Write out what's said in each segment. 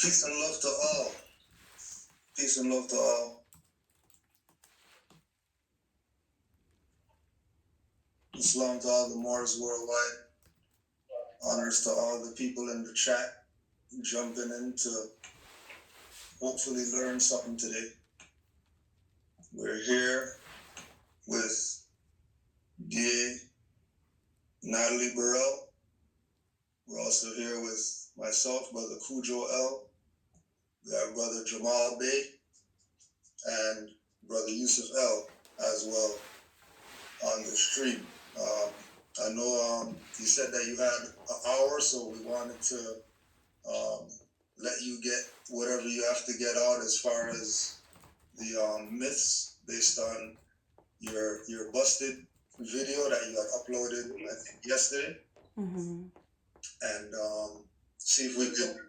Peace and love to all. Peace and love to all. Islam to all the Moors worldwide. Honors to all the people in the chat jumping in to hopefully learn something today. We're here with D.A. Natalie Burrell. We're also here with myself, Brother Cujo L. We have Brother Jamal Bey and Brother Yusuf L as well on the stream. I know you said that you had an hour, so we wanted to let you get whatever you have to get out as far as the myths based on your busted video that you had uploaded, I think, yesterday. Mm-hmm. And see if we can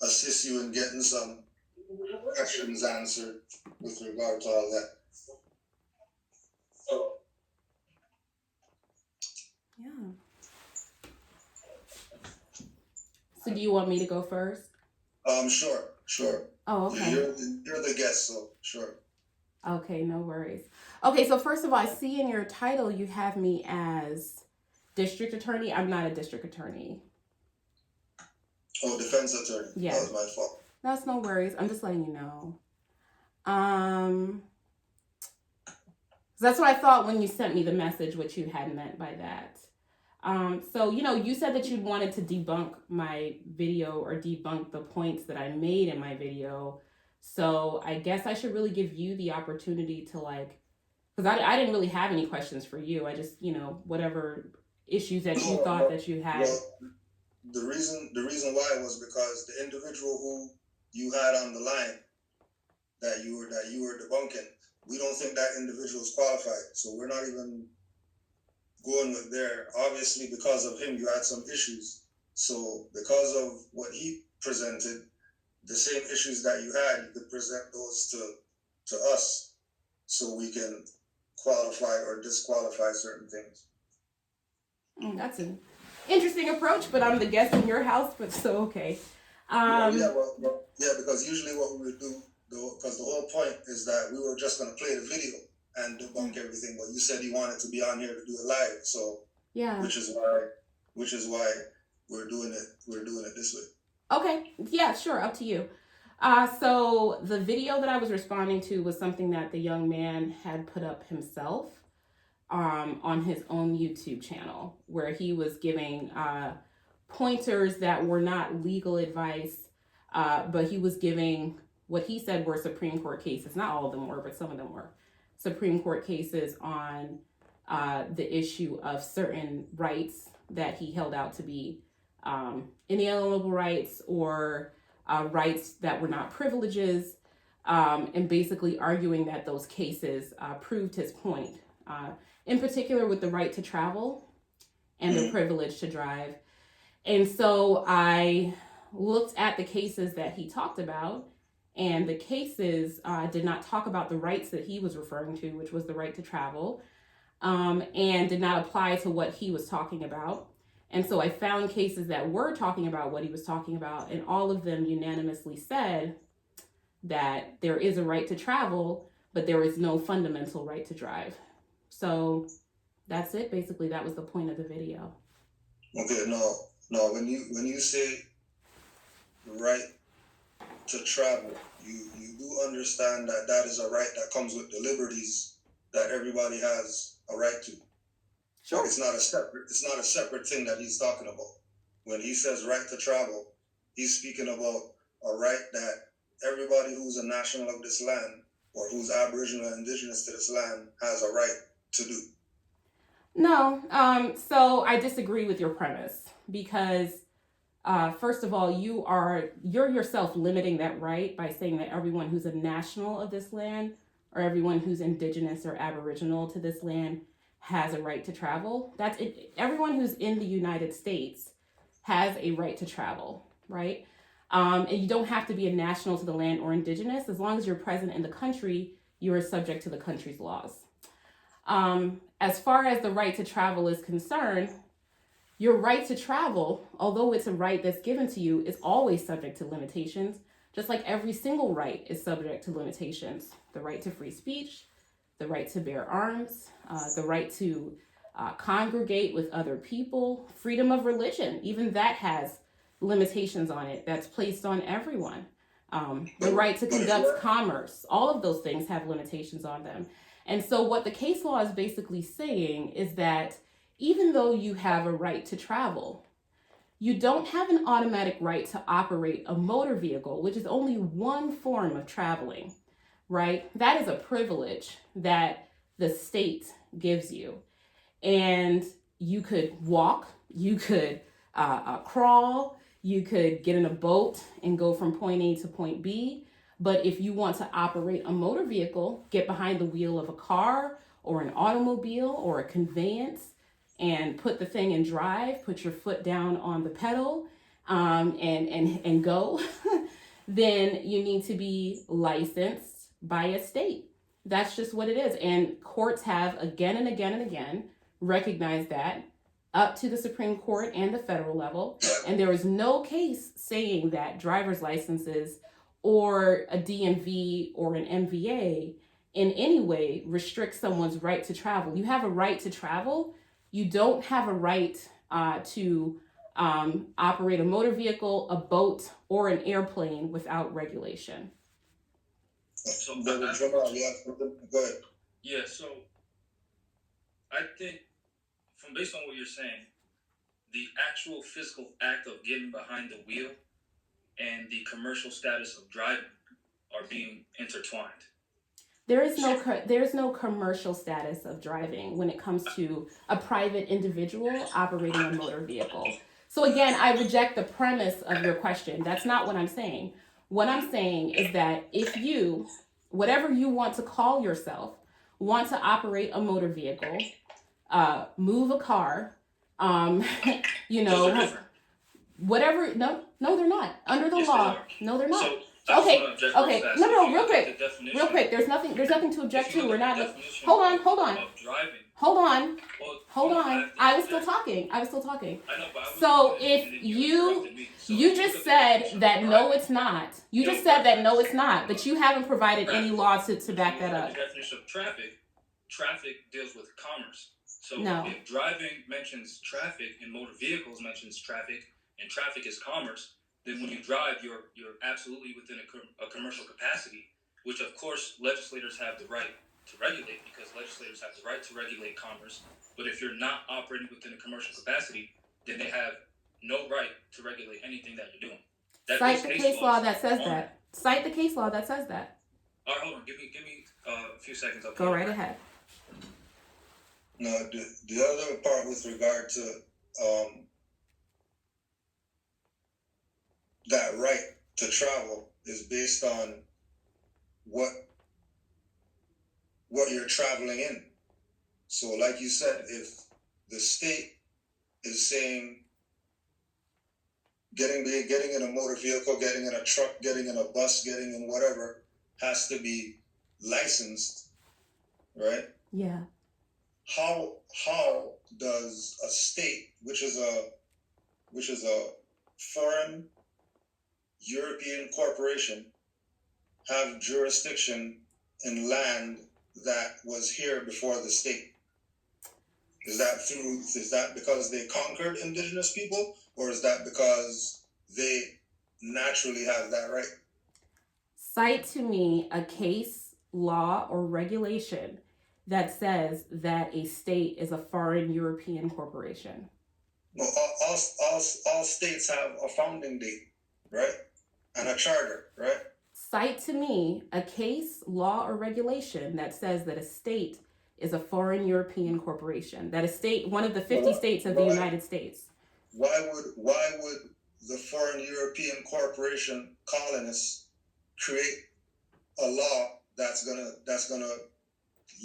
assist you in getting some questions answered with regard to all that. Yeah. So do you want me to go first? Sure. Oh, okay. You're the guest, so sure. Okay, no worries. Okay, so first of all, I see in your title you have me as district attorney. I'm not a district attorney. Oh, defense attorney. Yeah. That was my fault. That's no worries. I'm just letting you know. That's what I thought when you sent me the message, what you had meant by that. So, you said that you wanted to debunk my video or debunk the points that I made in my video. So I guess I should really give you the opportunity to because I didn't really have any questions for you. I just, whatever issues that you thought that you had. Well, the reason why was because the individual who you had on the line that you were debunking, we don't think that individual is qualified. So we're not even going with there. Obviously, because of him, you had some issues. So because of what he presented, the same issues that you had, you could present those to us so we can qualify or disqualify certain things. That's an interesting approach, but I'm the guest in your house, but so okay. Because usually what we would do, because the whole point is that we were just going to play the video and debunk everything, but you said you wanted to be on here to do it live, so yeah, which is why we're doing it this way. Okay, yeah, sure, up to you. So the video that I was responding to was something that the young man had put up himself on his own YouTube channel, where he was giving pointers that were not legal advice, but he was giving what he said were Supreme Court cases. Not all of them were, but some of them were Supreme Court cases on the issue of certain rights that he held out to be inalienable rights or rights that were not privileges, and basically arguing that those cases proved his point, in particular with the right to travel and the privilege to drive. And so I looked at the cases that he talked about, and the cases did not talk about the rights that he was referring to, which was the right to travel, and did not apply to what he was talking about. And so I found cases that were talking about what he was talking about, and all of them unanimously said that there is a right to travel, but there is no fundamental right to drive. So that's it. Basically, that was the point of the video. Okay, no. When you say right to travel, you do understand that is a right that comes with the liberties that everybody has a right to. Sure. It's not a separate thing that he's talking about. When he says right to travel, he's speaking about a right that everybody who's a national of this land or who's Aboriginal or indigenous to this land has a right to do. No, so I disagree with your premise because first of all, you're yourself limiting that right by saying that everyone who's a national of this land or everyone who's indigenous or Aboriginal to this land has a right to travel. That's it. Everyone who's in the United States has a right to travel, right? And you don't have to be a national to the land or indigenous. As long as you're present in the country, you are subject to the country's laws. As far as the right to travel is concerned, your right to travel, although it's a right that's given to you, is always subject to limitations. just like every single right is subject to limitations. The right to free speech, the right to bear arms, the right to congregate with other people, freedom of religion, even that has limitations on it that's placed on everyone. The right to conduct commerce, all of those things have limitations on them. And so, what the case law is basically saying is that even though you have a right to travel, you don't have an automatic right to operate a motor vehicle, which is only one form of traveling, right? That is a privilege that the state gives you. And you could walk, you could crawl, you could get in a boat and go from point A to point B. But if you want to operate a motor vehicle, get behind the wheel of a car or an automobile or a conveyance and put the thing in drive, put your foot down on the pedal and go, then you need to be licensed by a state. That's just what it is. And courts have again and again and again recognized that up to the Supreme Court and the federal level. And there is no case saying that driver's licenses or a DMV or an MVA in any way restricts someone's right to travel. You have a right to travel. You don't have a right to operate a motor vehicle, a boat, or an airplane without regulation. So, Go ahead. yeah, so I think, from based on what you're saying, the actual physical act of getting behind the wheel and the commercial status of driving are being intertwined. There is no commercial status of driving when it comes to a private individual operating a motor vehicle. So again, I reject the premise of your question. That's not what I'm saying. What I'm saying is that if you, whatever you want to call yourself, want to operate a motor vehicle, move a car, whatever. No, they're not. Under the law, no, they're not. So, Okay. No, real quick. There's nothing to object to. We're not. Hold on. I was still talking. I know, but So if you just said that no, it's not. You just said that no, it's not. But you haven't provided any law to back that up. The definition of traffic deals with commerce. So No. if driving mentions traffic and motor vehicles mentions traffic, and traffic is commerce, then when you drive, you're absolutely within a commercial capacity, which of course legislators have the right to regulate, because legislators have the right to regulate commerce. But if you're not operating within a commercial capacity, then they have no right to regulate anything that you're doing. Cite the case law that says that. Cite the case law that says that. All right, hold on. Give me a few seconds. Go right ahead. No, the other part with regard to that right to travel is based on what you're traveling in. So like you said, if the state is saying getting in a motor vehicle, getting in a truck, getting in a bus, getting in whatever has to be licensed, right? Yeah. How does a state, which is a foreign European corporation, have jurisdiction in land that was here before the state? Is that because they conquered indigenous people, or is that because they naturally have that right? Cite to me a case, law, or regulation that says that a state is a foreign European corporation. Well, all states have a founding date, right? And a charter, right? Cite to me a case, law, or regulation that says that a state is a foreign European corporation. That a state, one of the 50 states of the United States. Why would the foreign European corporation colonists create a law that's gonna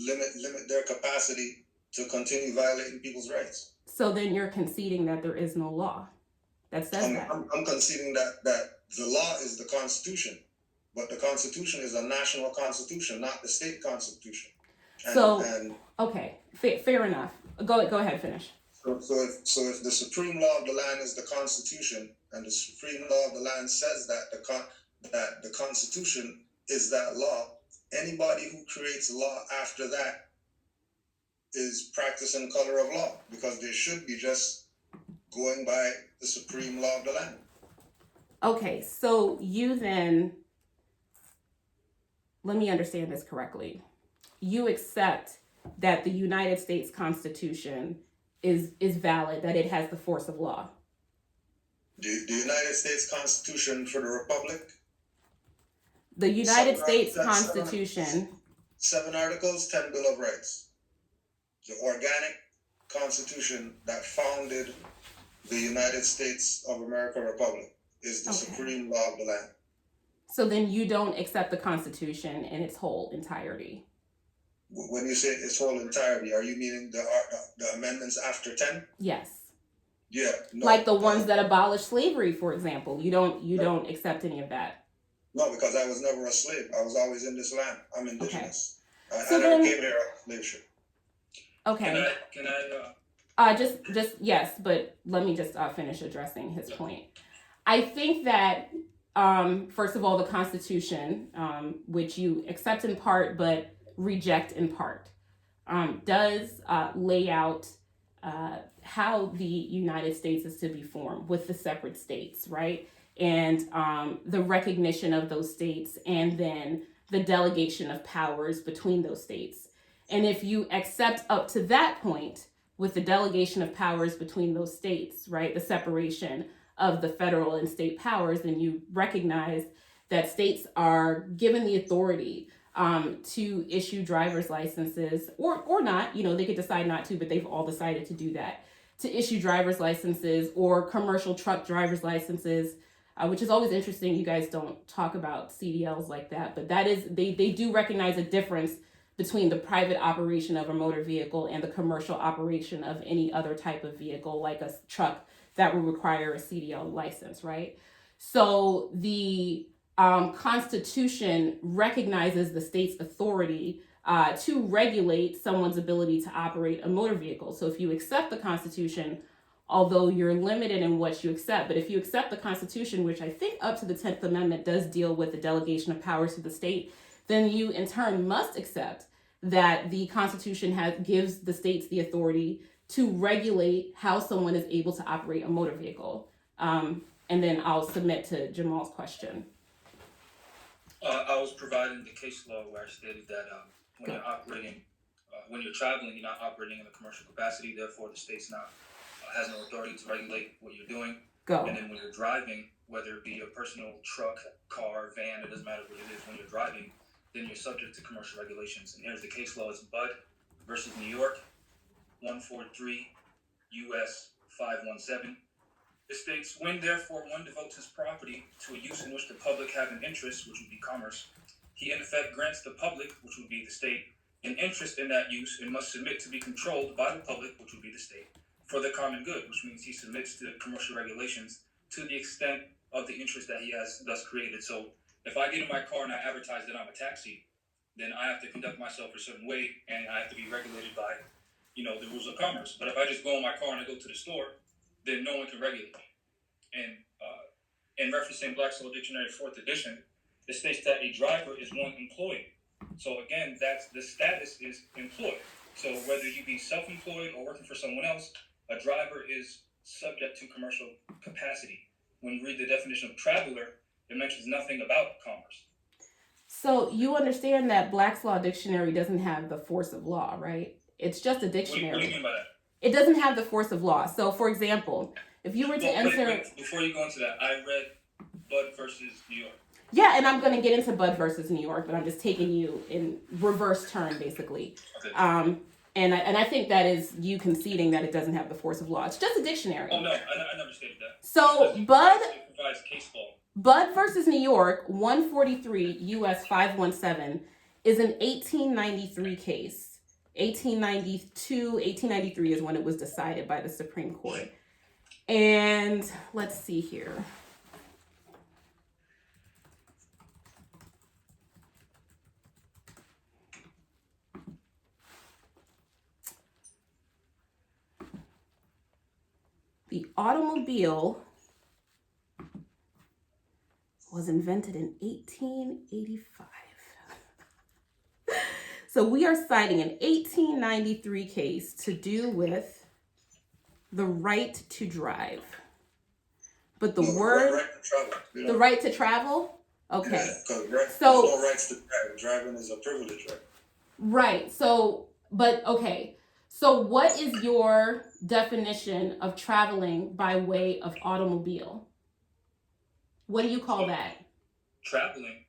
limit their capacity to continue violating people's rights? So then you're conceding that there is no law that says that. I'm conceding that the law is the Constitution, but the Constitution is a national constitution, not the state constitution. Okay, fair enough. Go ahead, finish. So if the supreme law of the land is the Constitution, and the supreme law of the land says that that the Constitution is that law. Anybody who creates law after that is practicing color of law, because they should be just going by the supreme law of the land. Okay, so you then, let me understand this correctly. You accept that the United States Constitution is valid, that it has the force of law. The United States Constitution for the Republic. The United States Constitution. 7 articles, 10 Bill of Rights. The organic Constitution that founded the United States of America Republic is the supreme law of the land. So then you don't accept the Constitution in its whole entirety. When you say its whole entirety, are you meaning the amendments after 10? Yes. Yeah. No, like the ones that abolished slavery, for example. You don't accept any of that. No, because I was never a slave. I was always in this land. I'm indigenous. Okay. I never came here on slave ship. Okay. Can I just yes, but let me just finish addressing his point. I think that first of all, the Constitution, which you accept in part but reject in part, does lay out how the United States is to be formed with the separate states, right? And the recognition of those states, and then the delegation of powers between those states. And if you accept up to that point with the delegation of powers between those states, right, the separation of the federal and state powers, then you recognize that states are given the authority to issue driver's licenses or not, they could decide not to, but they've all decided to do that, to issue driver's licenses or commercial truck driver's licenses, which is always interesting. You guys don't talk about CDLs like that, but that is, they do recognize a difference between the private operation of a motor vehicle and the commercial operation of any other type of vehicle, like a truck that would require a CDL license, right? So the Constitution recognizes the state's authority to regulate someone's ability to operate a motor vehicle. So if you accept the Constitution, although you're limited in what you accept, but if you accept the Constitution, which I think up to the 10th Amendment does deal with the delegation of powers to the state, then you in turn must accept that the Constitution gives the states the authority to regulate how someone is able to operate a motor vehicle. And then I'll submit to Jamal's question. I was providing the case law where I stated that when you're operating, when you're traveling, you're not operating in a commercial capacity. Therefore, the state's not has no authority to regulate what you're doing. Go. And then when you're driving, whether it be a personal truck, car, van, it doesn't matter what it is. When you're driving, then you're subject to commercial regulations. And here's the case law: it's Budd versus New York, 143 U.S. 517. It states, when therefore one devotes his property to a use in which the public have an interest, which would be commerce, he in effect grants the public, which would be the state, an interest in that use and must submit to be controlled by the public, which would be the state, for the common good, which means he submits to commercial regulations to the extent of the interest that he has thus created. So if I get in my car and I advertise that I'm a taxi, then I have to conduct myself a certain way and I have to be regulated by, the rules of commerce. But if I just go in my car and I go to the store, then no one can regulate me. And in referencing Black's Law Dictionary 4th edition, it states that a driver is one employed. So again, that's the status is employed. So whether you be self-employed or working for someone else, a driver is subject to commercial capacity. When you read the definition of traveler, it mentions nothing about commerce. So you understand that Black's Law Dictionary doesn't have the force of law, right? It's just a dictionary. What do you mean by that? It doesn't have the force of law. So, for example, if you were to enter... Before you go into that, I read Budd versus New York. Yeah, and I'm going to get into Budd versus New York, but I'm just taking you in reverse turn, basically. Okay. And I think that is you conceding that it doesn't have the force of law. It's just a dictionary. Oh, no, I never stated that. So, It provides case law. Budd versus New York, 143 U.S. 517, is an 1893 case. 1893 is when it was decided by the Supreme Court. And let's see here. The automobile was invented in 1885. So we are citing an 1893 case to do with the right to drive. But the word, right to travel. the right to travel? Okay. Because there's So, no rights to drive. Driving is a privilege, right? right. So, but okay. So what is your definition of traveling by way of automobile? What do you call that? Traveling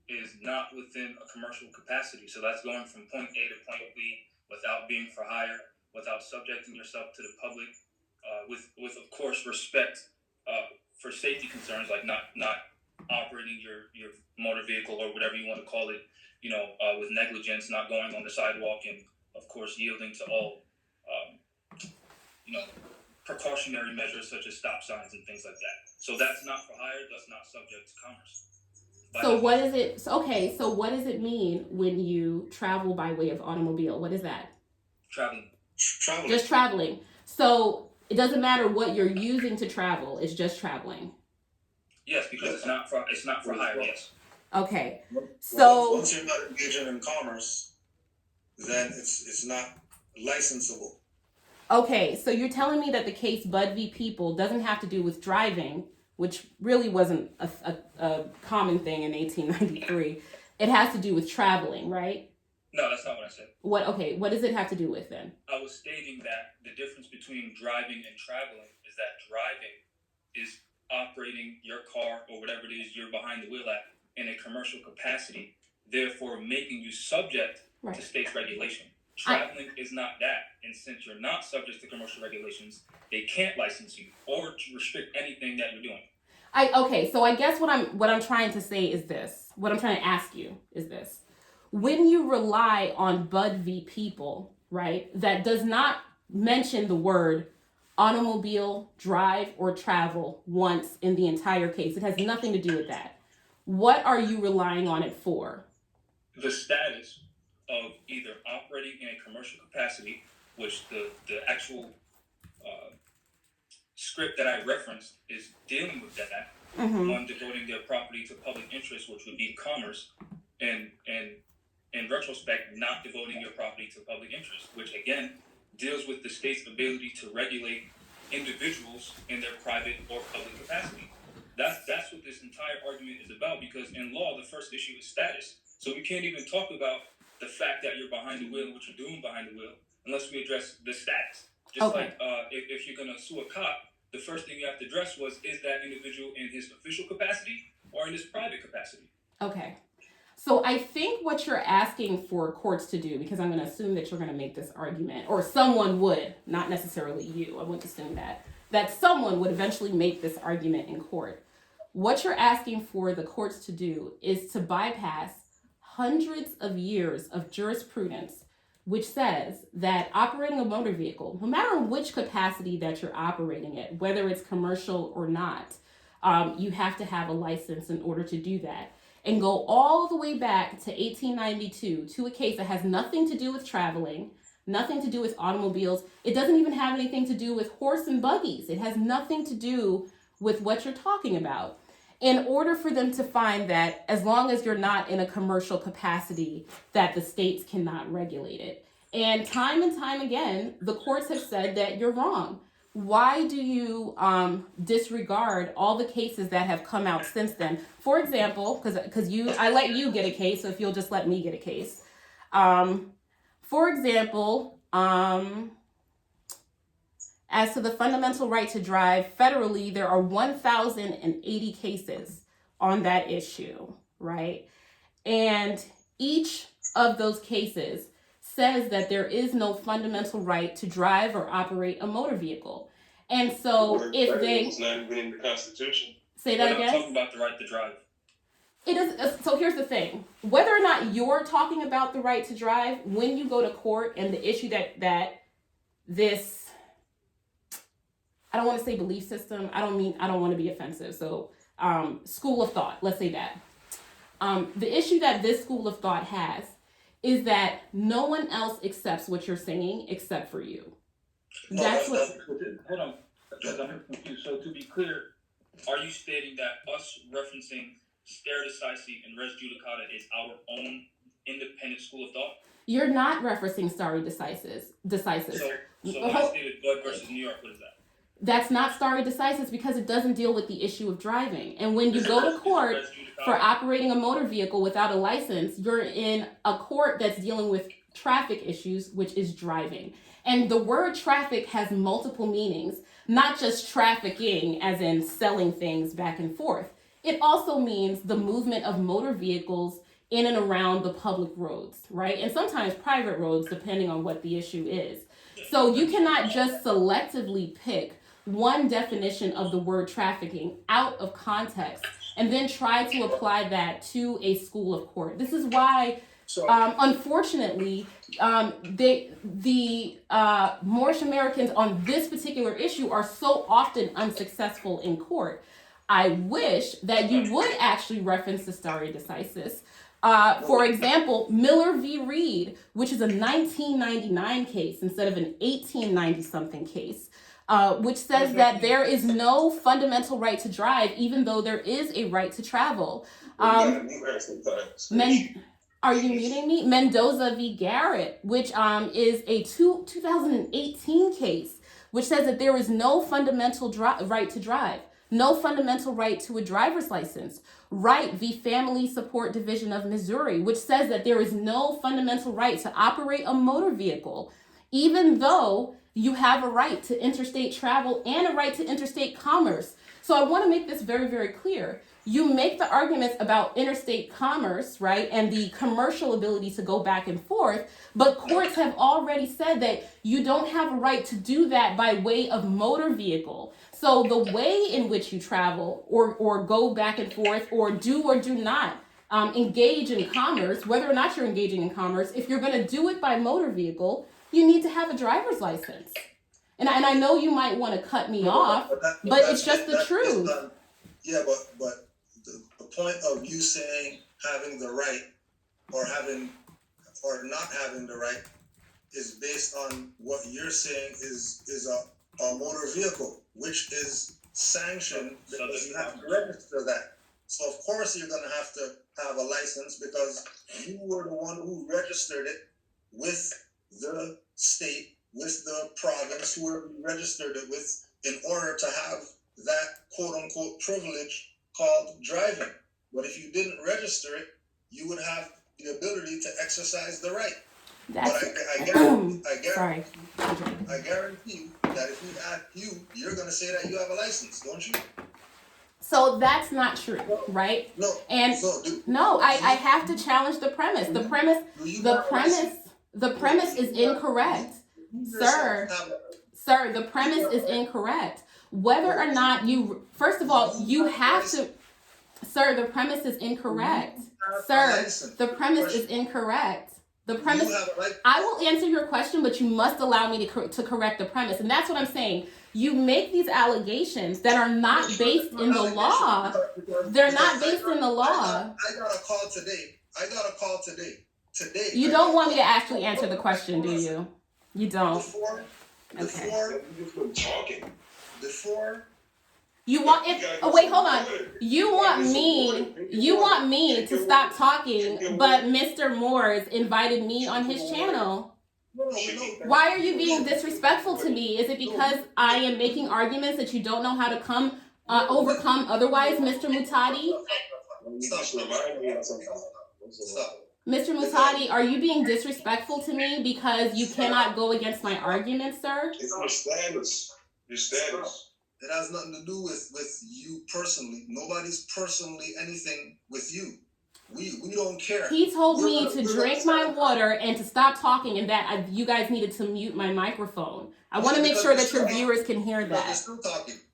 is not within a commercial capacity. So that's going from point A to point B without being for hire, without subjecting yourself to the public, with of course respect for safety concerns, like not operating your motor vehicle or whatever you want to call it, with negligence, not going on the sidewalk, and of course yielding to all precautionary measures such as stop signs and things like that. So that's not for hire. That's not subject to commerce. So what is it? Okay, so what does it mean when you travel by way of automobile? What is that? Traveling. Just traveling. So it doesn't matter what you're using to travel. It's just traveling. Yes, because it's not for hire. Yes. Okay. So once you're not engaging in commerce, then it's not licensable. Okay, so you're telling me that the case Bud v. People doesn't have to do with driving, which really wasn't a common thing in 1893. It has to do with traveling, right? No, that's not what I said. What does it have to do with then? I was stating that the difference between driving and traveling is that driving is operating your car or whatever it is you're behind the wheel at in a commercial capacity, therefore making you subject to state regulation. Traveling is not that, and since you're not subject to commercial regulations, they can't license you or restrict anything that you're doing. So I guess what I'm trying to say is this. What I'm trying to ask you is this. When you rely on Bud v. People, right, that does not mention the word automobile, drive, or travel once in the entire case. It has nothing to do with that. What are you relying on it for? The status of either operating in a commercial capacity, which the actual script that I referenced is dealing with that, on devoting their property to public interest, which would be commerce, and in retrospect, not devoting your property to public interest, which again deals with the state's ability to regulate individuals in their private or public capacity. That's what this entire argument is about, because in law, the first issue is status. So we can't even talk about the fact that you're behind the wheel and what you're doing behind the wheel unless we address the status. Just like if you're going to sue a cop, the first thing you have to address is that individual in his official capacity or in his private capacity. Okay. So I think what you're asking for courts to do, because I'm going to assume that you're going to make this argument, or someone would, not necessarily you, I wouldn't assume that someone would eventually make this argument in court. What you're asking for the courts to do is to bypass hundreds of years of jurisprudence, which says that operating a motor vehicle, no matter in which capacity that you're operating it, whether it's commercial or not, you have to have a license in order to do that. And go all the way back to 1892 to a case that has nothing to do with traveling, nothing to do with automobiles. It doesn't even have anything to do with horse and buggies. It has nothing to do with what you're talking about. In order for them to find that as long as you're not in a commercial capacity, that the states cannot regulate it. And time again, the courts have said that you're wrong. Why do you disregard all the cases that have come out since then? For example, because I let you get a case, so if you'll just let me get a case. For example, as to the fundamental right to drive, federally, there are 1,080 cases on that issue, right? And each of those cases says that there is no fundamental right to drive or operate a motor vehicle. And so if they... It's not even in the Constitution. Say that again? We're not talking about the right to drive. It is. So here's the thing. Whether or not you're talking about the right to drive, when you go to court and the issue that this... I don't want to say belief system. I don't want to be offensive. So school of thought, let's say that. The issue that this school of thought has is that no one else accepts what you're saying except for you. Hold on, because I'm confused. So to be clear, Are you stating that us referencing stare decisis and res judicata is our own independent school of thought? You're not referencing stare decisis. So when I stated Bud versus New York, what is that? That's not stare decisis because it doesn't deal with the issue of driving. And when you go to court for operating a motor vehicle without a license, you're in a court that's dealing with traffic issues, which is driving. And the word traffic has multiple meanings, not just trafficking as in selling things back and forth. It also means the movement of motor vehicles in and around the public roads, right? And sometimes private roads, depending on what the issue is. So you cannot just selectively pick one definition of the word trafficking out of context and then try to apply that to a school of court. This is why, unfortunately, the Moorish Americans on this particular issue are so often unsuccessful in court. I wish that you would actually reference the stare decisis. For example, Miller v. Reed, which is a 1999 case instead of an 1890-something case, which says that there is no fundamental right to drive, even though there is a right to travel. Are you muting me? Mendoza v. Garrett, which is a 2018 case, which says that there is no fundamental right to drive, no fundamental right to a driver's license. Wright v. Family Support Division of Missouri, which says that there is no fundamental right to operate a motor vehicle, even though you have a right to interstate travel and a right to interstate commerce. So I want to make this very, very clear. You make the arguments about interstate commerce, right, and the commercial ability to go back and forth, but courts have already said that you don't have a right to do that by way of motor vehicle. So the way in which you travel or go back and forth or do not engage in commerce, whether or not you're engaging in commerce, if you're going to do it by motor vehicle, you need to have a driver's license. And I know you might want to cut me off, but it's just the truth. Yeah, but the point of you saying having the right or not having the right is based on what you're saying is a motor vehicle, which is sanctioned because you have to register that. So of course you're going to have a license because you were the one who registered it with the state, with the province, whoever you registered it with, in order to have that quote-unquote privilege called driving. But if you didn't register it, you would have the ability to exercise the right. But I guarantee you that if we ask you, you're going to say that you have a license, don't you? So that's not true, right? No. And I have to challenge the premise. The premise is incorrect. Sir, the premise is incorrect. Whether or not first of all, you have to, sir, the premise is incorrect. Sir, the premise is incorrect. The premise, I will answer your question, but you must allow me to correct the premise. And that's what I'm saying. You make these allegations that are not based in the law. They're not based in the law. I got a call today. You don't want me to actually answer the question, do you? You don't. Before you want it? Oh wait, hold on. You want me to stop talking, but Mr. Moors invited me on his channel. Why are you being disrespectful to me? Is it because I am making arguments that you don't know how to overcome otherwise, Mr. Mutadi? Stop. Mr. Mutadi, are you being disrespectful to me because you cannot go against my argument, sir? It's your status. Your status. It has nothing to do with you personally. Nobody's personally anything with you. We don't care. He told me to drink my water and to stop talking, and that you guys needed to mute my microphone. I want to make sure that your viewers can hear that.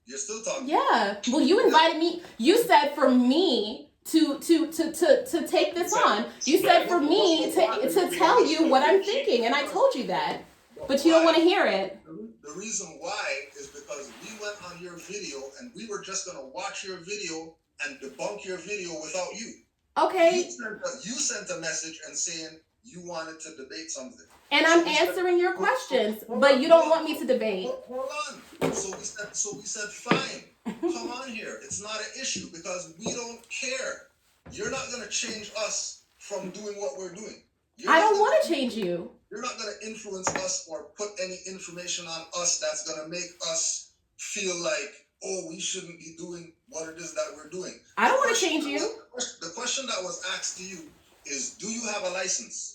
You're still talking. Yeah. Well, you invited me. You said for me to take this on. You said for me to tell you what I'm thinking, and I told you that. But you don't want to hear it. The reason why is because we went on your video and we were just going to watch your video and debunk your video without you. Okay. You sent a message and saying you wanted to debate something. And I'm answering your questions, but you don't want me to debate. Hold on. So we said, fine. Come on here. It's not an issue because we don't care. You're not gonna change us from doing what we're doing. I don't want to change you. You're not gonna influence us or put any information on us that's gonna make us feel like, oh, we shouldn't be doing what it is that we're doing. I don't want to change you. The question that was asked to you is, do you have a license?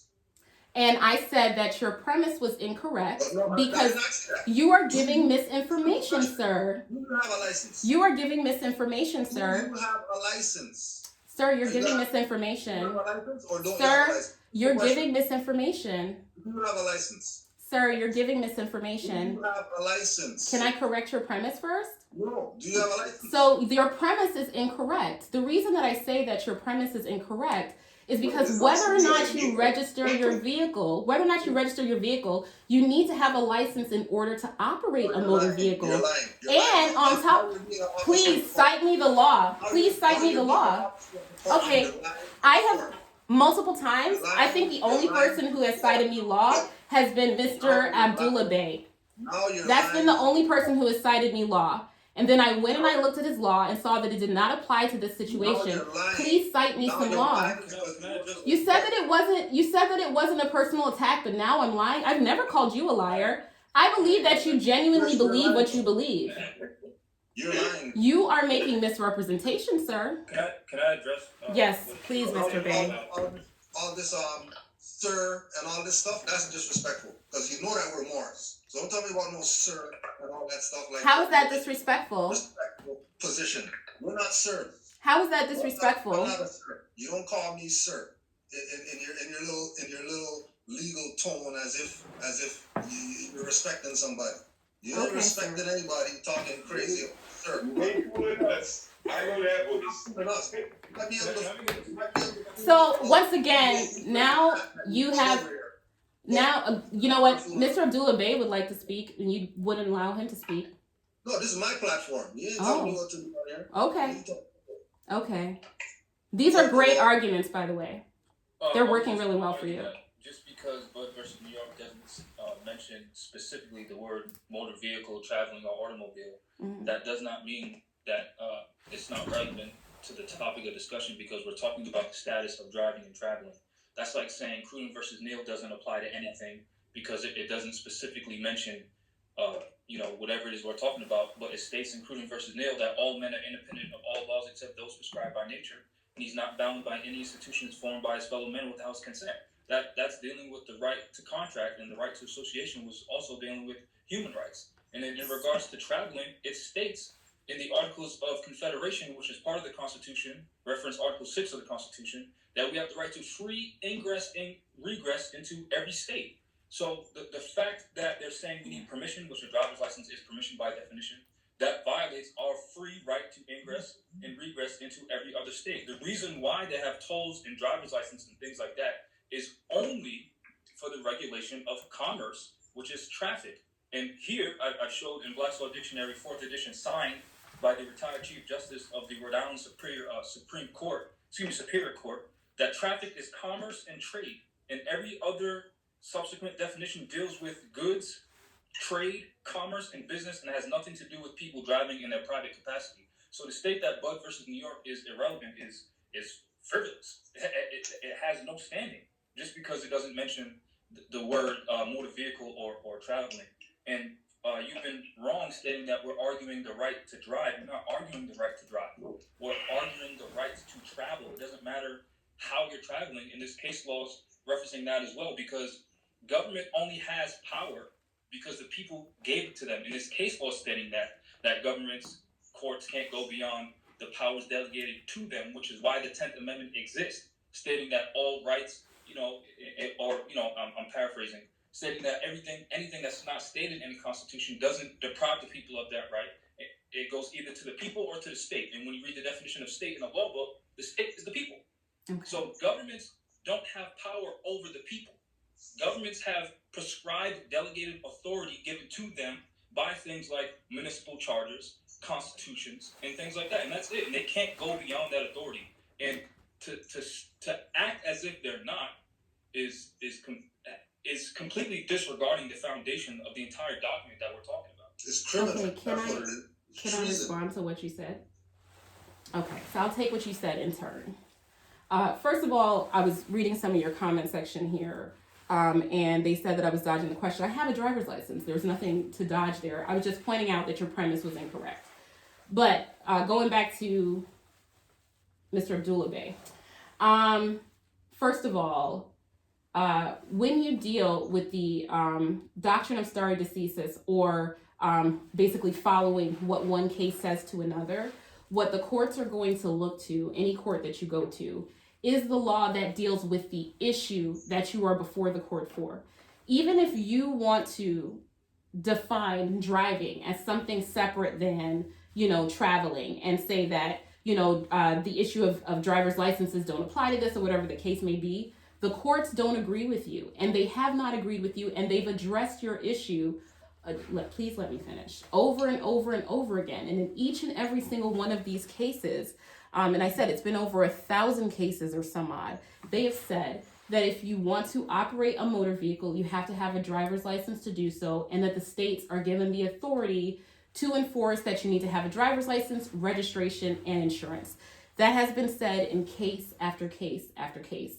And I said that your premise was incorrect because you are giving misinformation, sir. Do you have a license? You are giving misinformation, sir. Do you have a license? Sir, you're giving misinformation. Do you have a license or don't you have a Sir, license? you're giving misinformation. Do you have a license? Sir, you're giving misinformation. Do you have a license? Can I correct your premise first? No. Do you have a license? So your premise is incorrect. The reason that I say that your premise is incorrect is because whether or not you register your vehicle, you need to have a license in order to operate a motor vehicle. You're lying. And on top, please cite me the law. Please cite me the law. Okay, I have multiple times. I think the only person who has cited me law has been Mr. Abdullah Bey. That's been the only person who has cited me law. And then I went and I looked at his law and saw that it did not apply to this situation. Please cite me some law. You said that it wasn't a personal attack, but now I'm lying. I've never called you a liar. I believe that you genuinely believe what you believe. You're lying. You are making misrepresentation, sir. Can I address? Yes, please, Mr. Bay. All this sir and all this stuff, that's disrespectful. Because you know that we're Moors. So don't tell me about no sir and all that stuff like How is that disrespectful? Respectful position. We're not sir. How is that disrespectful? I'm not a sir. You don't call me sir in your little legal tone as if you're respecting somebody. You ain't respecting anybody talking crazy, sir. You ain't fooling us. I know that voice. So once again, now you have. Now, you know what? Mr. Abdullah Bey would like to speak, and you wouldn't allow him to speak. No, this is my platform. You ain't telling me what to do here. Okay. Okay. These are great arguments, by the way. They're working really well for you. Just because Bud versus New York doesn't mention specifically the word motor vehicle, traveling, or automobile, that does not mean that it's not relevant to the topic of discussion because we're talking about the status of driving and traveling. That's like saying Cruden versus Neal doesn't apply to anything because it doesn't specifically mention, whatever it is we're talking about, but it states in Cruden versus Neal that all men are independent of all laws except those prescribed by nature, and he's not bound by any institutions formed by his fellow men without his consent. That's dealing with the right to contract, and the right to association was also dealing with human rights. And then in regards to traveling, it states in the Articles of Confederation, which is part of the Constitution, reference Article 6 of the Constitution, that we have the right to free ingress and regress into every state. So the fact that they're saying we need permission, which a driver's license is permission by definition, that violates our free right to ingress and regress into every other state. The reason why they have tolls and driver's license and things like that is only for the regulation of commerce, which is traffic. And here I showed in Black's Law Dictionary, 4th edition, signed by the retired Chief Justice of the Rhode Island Superior Court, that traffic is commerce and trade, and every other subsequent definition deals with goods, trade, commerce, and business, and has nothing to do with people driving in their private capacity. So to state that Bud versus New York is irrelevant is frivolous. It has no standing just because it doesn't mention the word motor vehicle or traveling. And you've been wrong stating that we're arguing the right to drive. We're not arguing the right to drive. We're arguing the right to travel. It doesn't matter how you're traveling. In this case law is referencing that as well, because government only has power because the people gave it to them. In this case law stating that governments, courts can't go beyond the powers delegated to them, which is why the 10th Amendment exists, stating that all rights, I'm paraphrasing, stating that anything that's not stated in the Constitution doesn't deprive the people of that right. It goes either to the people or to the state. And when you read the definition of state in the law book, the state is the people. Okay. So governments don't have power over the people. Governments have prescribed delegated authority given to them by things like municipal charters, constitutions, and things like that. And that's it. And they can't go beyond that authority. And to act as if they're not is completely disregarding the foundation of the entire document that we're talking about. It's criminal. Okay, That's what it is. can I respond to what you said? Okay, so I'll take what you said in turn. First of all, I was reading some of your comment section here, and they said that I was dodging the question. I have a driver's license. There's nothing to dodge there. I was just pointing out that your premise was incorrect. But going back to Mr. Abdullah Bey, first of all, when you deal with the doctrine of stare decisis, or basically following what one case says to another, what the courts are going to look to, any court that you go to, is the law that deals with the issue that you are before the court for. Even if you want to define driving as something separate than, traveling, and say that, the issue of driver's licenses don't apply to this, or whatever the case may be, the courts don't agree with you, and they have not agreed with you, and they've addressed your issue, please let me finish, over and over and over again. And in each and every single one of these cases, and I said it's been over 1,000 cases or some odd, they have said that if you want to operate a motor vehicle, you have to have a driver's license to do so, and that the states are given the authority to enforce that you need to have a driver's license, registration, and insurance. That has been said in case after case after case.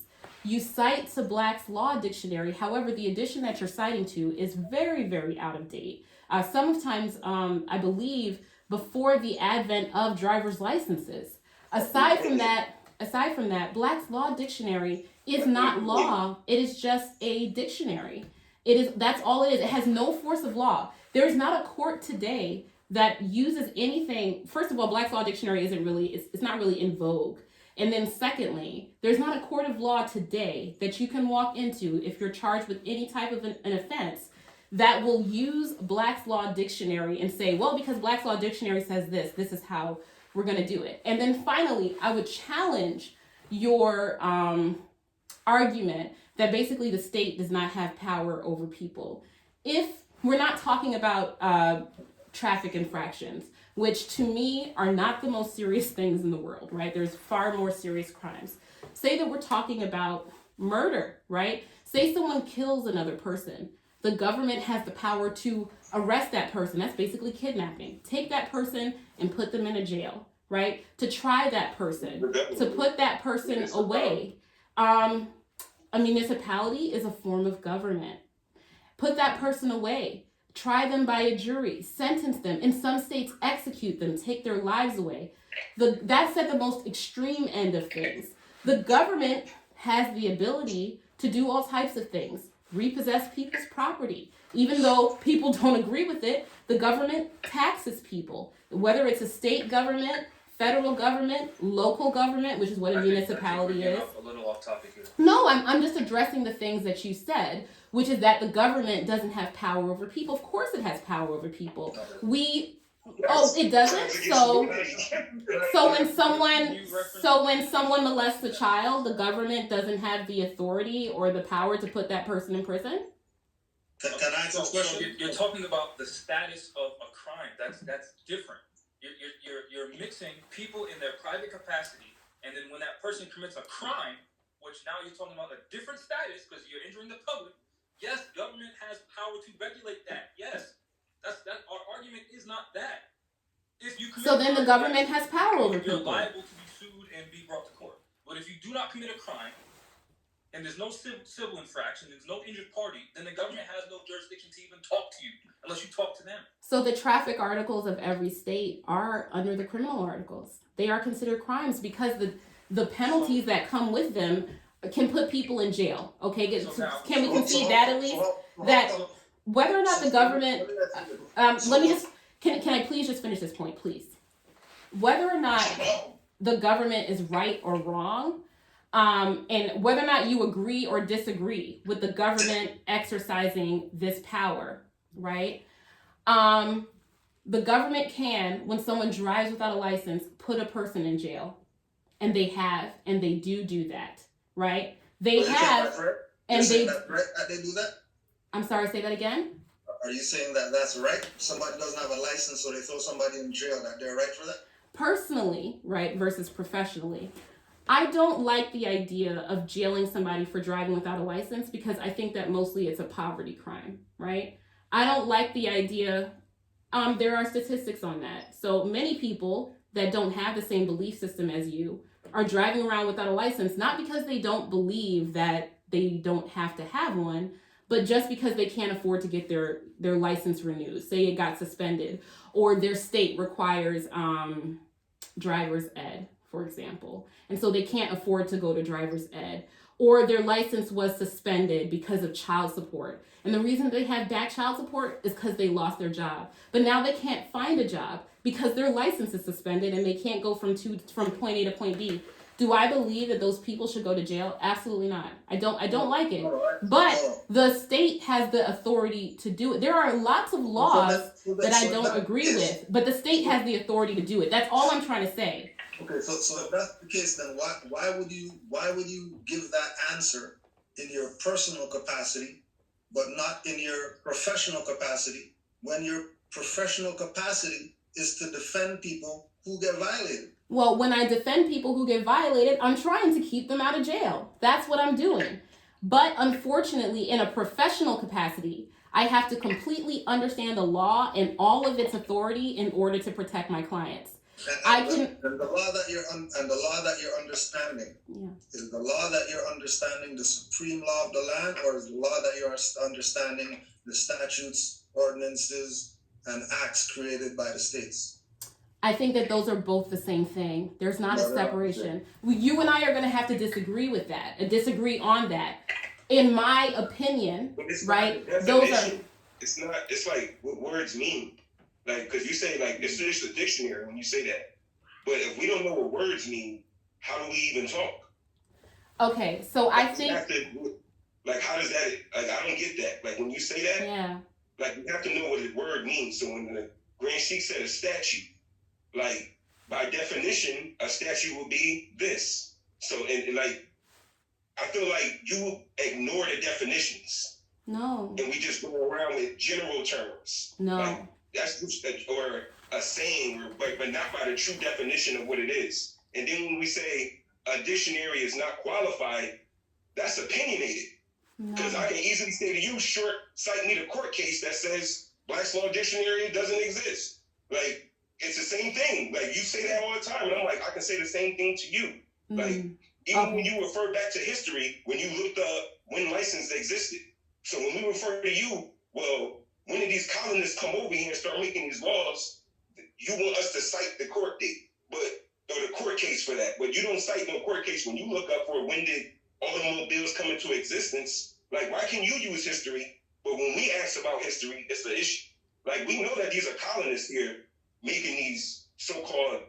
You cite to Black's Law Dictionary, however, the edition that you're citing to is very, very out of date. Sometimes, I believe, before the advent of driver's licenses. Aside from that, Black's Law Dictionary is not law. It is just a dictionary. That's all it is. It has no force of law. There is not a court today that uses anything. First of all, Black's Law Dictionary it's not really in vogue. And then secondly, there's not a court of law today that you can walk into if you're charged with any type of an offense that will use Black's Law Dictionary and say, well, because Black's Law Dictionary says this is how we're going to do it. And then finally, I would challenge your argument that basically the state does not have power over people. If we're not talking about traffic infractions, which to me are not the most serious things in the world, right? There's far more serious crimes. Say that we're talking about murder, right? Say someone kills another person. The government has the power to arrest that person. That's basically kidnapping. Take that person and put them in a jail, right? To try that person, to put that person away. A municipality is a form of government. Put that person away. Try them by a jury, sentence them. In some states, execute them, take their lives away. That's at the most extreme end of things. The government has the ability to do all types of things, repossess people's property. Even though people don't agree with it, the government taxes people, whether it's a state government, federal government, local government, which is what a municipality is. A little off topic here. No, I'm just addressing the things that you said, which is that the government doesn't have power over people. Of course it has power over people. It doesn't? So when someone molests a child, the government doesn't have the authority or the power to put that person in prison? Can I ask a question? You're talking about the status of a crime. That's different. You're mixing people in their private capacity, and then when that person commits a crime, which now you're talking about a different status because you're injuring the public. Yes, government has power to regulate that. Yes, that our argument is not that. If you so then the government has power over people. You're liable to be sued and be brought to court. But if you do not commit a crime, and there's no civil infraction, there's no injured party, then the government has no jurisdiction to even talk to you unless you talk to them. So the traffic articles of every state are under the criminal articles. They are considered crimes because the penalties that come with them can put people in jail. Okay, can we concede that at least? That whether or not the government, can I please just finish this point, please? Whether or not the government is right or wrong, and whether or not you agree or disagree with the government exercising this power, right? The government can, when someone drives without a license, put a person in jail. And they do that, right? They do that? I'm sorry, say that again? Are you saying that that's right? Somebody doesn't have a license, so they throw somebody in jail, that they're right for that? Personally, right, versus professionally. I don't like the idea of jailing somebody for driving without a license because I think that mostly it's a poverty crime, right? I don't like the idea. There are statistics on that. So many people that don't have the same belief system as you are driving around without a license, not because they don't believe that they don't have to have one, but just because they can't afford to get their license renewed. Say it got suspended, or their state requires driver's ed, for example. And so they can't afford to go to driver's ed. Or their license was suspended because of child support. And the reason they have back child support is because they lost their job. But now they can't find a job because their license is suspended and they can't go from point A to point B. Do I believe that those people should go to jail? Absolutely not. I don't like it. But the state has the authority to do it. There are lots of laws that I don't agree with, but the state has the authority to do it. That's all I'm trying to say. Okay, so if that's the case, then why would you give that answer in your personal capacity, but not in your professional capacity, when your professional capacity is to defend people who get violated? Well, when I defend people who get violated, I'm trying to keep them out of jail. That's what I'm doing. But unfortunately, in a professional capacity, I have to completely understand the law and all of its authority in order to protect my clients. And the law that you're understanding, is the law that you're understanding the supreme law of the land, or is the law that you're understanding the statutes, ordinances, and acts created by the states? I think that those are both the same thing. There's not a separation. You and I are going to have to disagree with that, and disagree on that. In my opinion, right? Those are. It's not. It's like what words mean. Like, because you say, like, it's just a dictionary when you say that. But if we don't know what words mean, how do we even talk? Okay, so I think... Like, how does that... Like, I don't get that. Like, when you say that, yeah, like, you have to know what the word means. So when the Grand Sheik said a statute, like, by definition, a statute will be this. So, and like, I feel like you ignore the definitions. No. And we just go around with general terms. No. Like, that's just or a saying, but not by the true definition of what it is. And then when we say a dictionary is not qualified, that's opinionated. Because I can easily say to you, short, cite me the court case that says Black's Law Dictionary doesn't exist. Like, it's the same thing. Like, you say that all the time, and I'm like, I can say the same thing to you. Like, even when you refer back to history, when you looked up when license existed. So when we refer to you, well, when did these colonists come over here and start making these laws? You want us to cite the court date, or the court case for that. But you don't cite no court case when you look up for when did automobiles come into existence. Like, why can you use history? But when we ask about history, it's the issue. Like, we know that these are colonists here making these so-called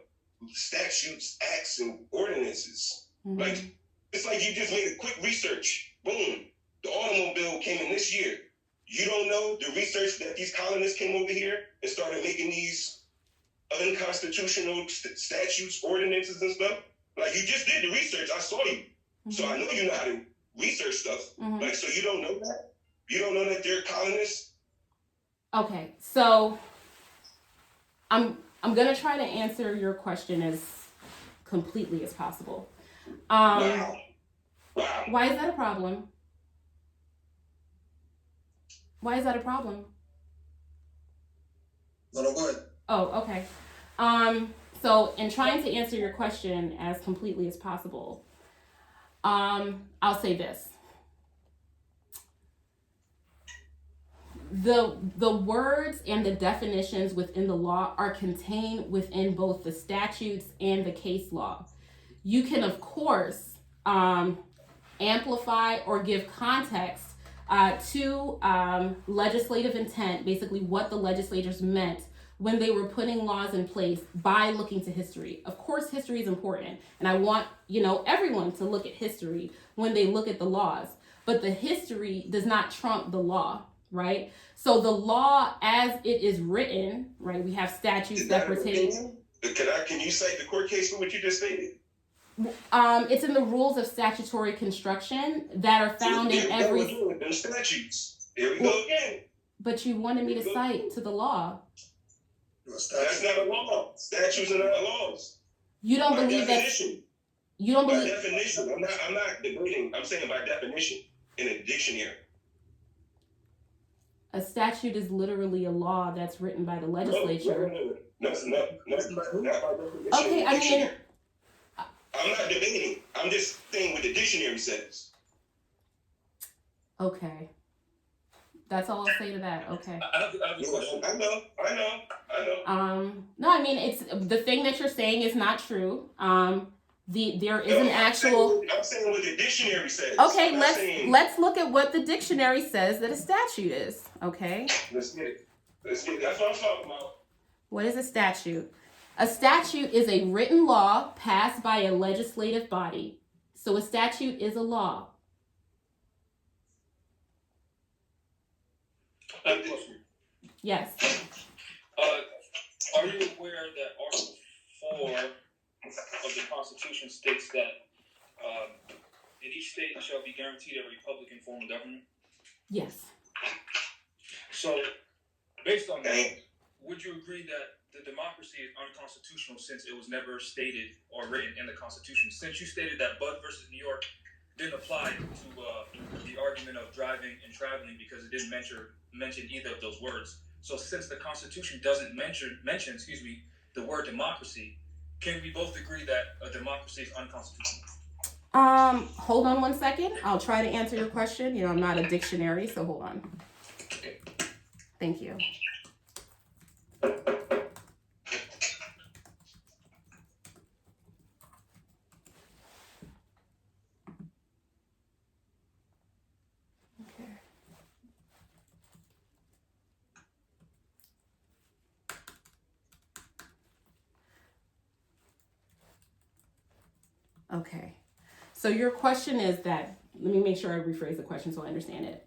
statutes, acts, and ordinances. Like, it's like you just made a quick research. Boom, the automobile came in this year. You don't know the research that these colonists came over here and started making these unconstitutional statutes, ordinances, and stuff. Like, you just did the research. I saw you. So I know you know how to research stuff. Like, so you don't know that? You don't know that they're colonists? Okay, so I'm going to try to answer your question as completely as possible. Wow. Why is that a problem? Why is that a problem? No, go ahead. Oh, okay. So in trying to answer your question as completely as possible, I'll say this. The words and the definitions within the law are contained within both the statutes and the case law. You can, of course, amplify or give context to legislative intent, basically what the legislators meant when they were putting laws in place by looking to history. Of course, history is important, and I want, everyone to look at history when they look at the laws, but the history does not trump the law, right? So the law as it is written, right, we have statutes that pertain. Can you cite the court case for what you just stated? It's in the rules of statutory construction that are found in every... statutes. There we go again. But you wanted me to cite to the law. That's not a law. Statutes are not laws. You don't By believe that... definition. You don't By believe definition, I'm not debating. I'm saying by definition in a dictionary. a statute is literally a law that's written by the legislature. No, not by definition. Okay, in the I mean, dictionary. I'm not debating. I'm just saying what the dictionary says. okay. That's all I'll say to that. Okay. I have a question. I know. No, I mean, it's the thing that you're saying is not true. There is an actual. I'm saying what the dictionary says. Okay, let's look at what the dictionary says that a statute is. Okay. Let's get it. That's what I'm talking about. What is a statute? A statute is a written law passed by a legislative body. So a statute is a law. I have a question. Yes. Are you aware that Article 4 of the Constitution states that in each state shall be guaranteed a Republican form of government? Yes. So, based on that, would you agree that the democracy is unconstitutional since it was never stated or written in the Constitution? Since you stated that Bud versus New York didn't apply to the argument of driving and traveling because it didn't mention either of those words. So since the Constitution doesn't mention the word democracy, can we both agree that a democracy is unconstitutional? Hold on 1 second. I'll try to answer your question. I'm not a dictionary, so hold on. Thank you. Okay. So your question is that, let me make sure I rephrase the question so I understand it.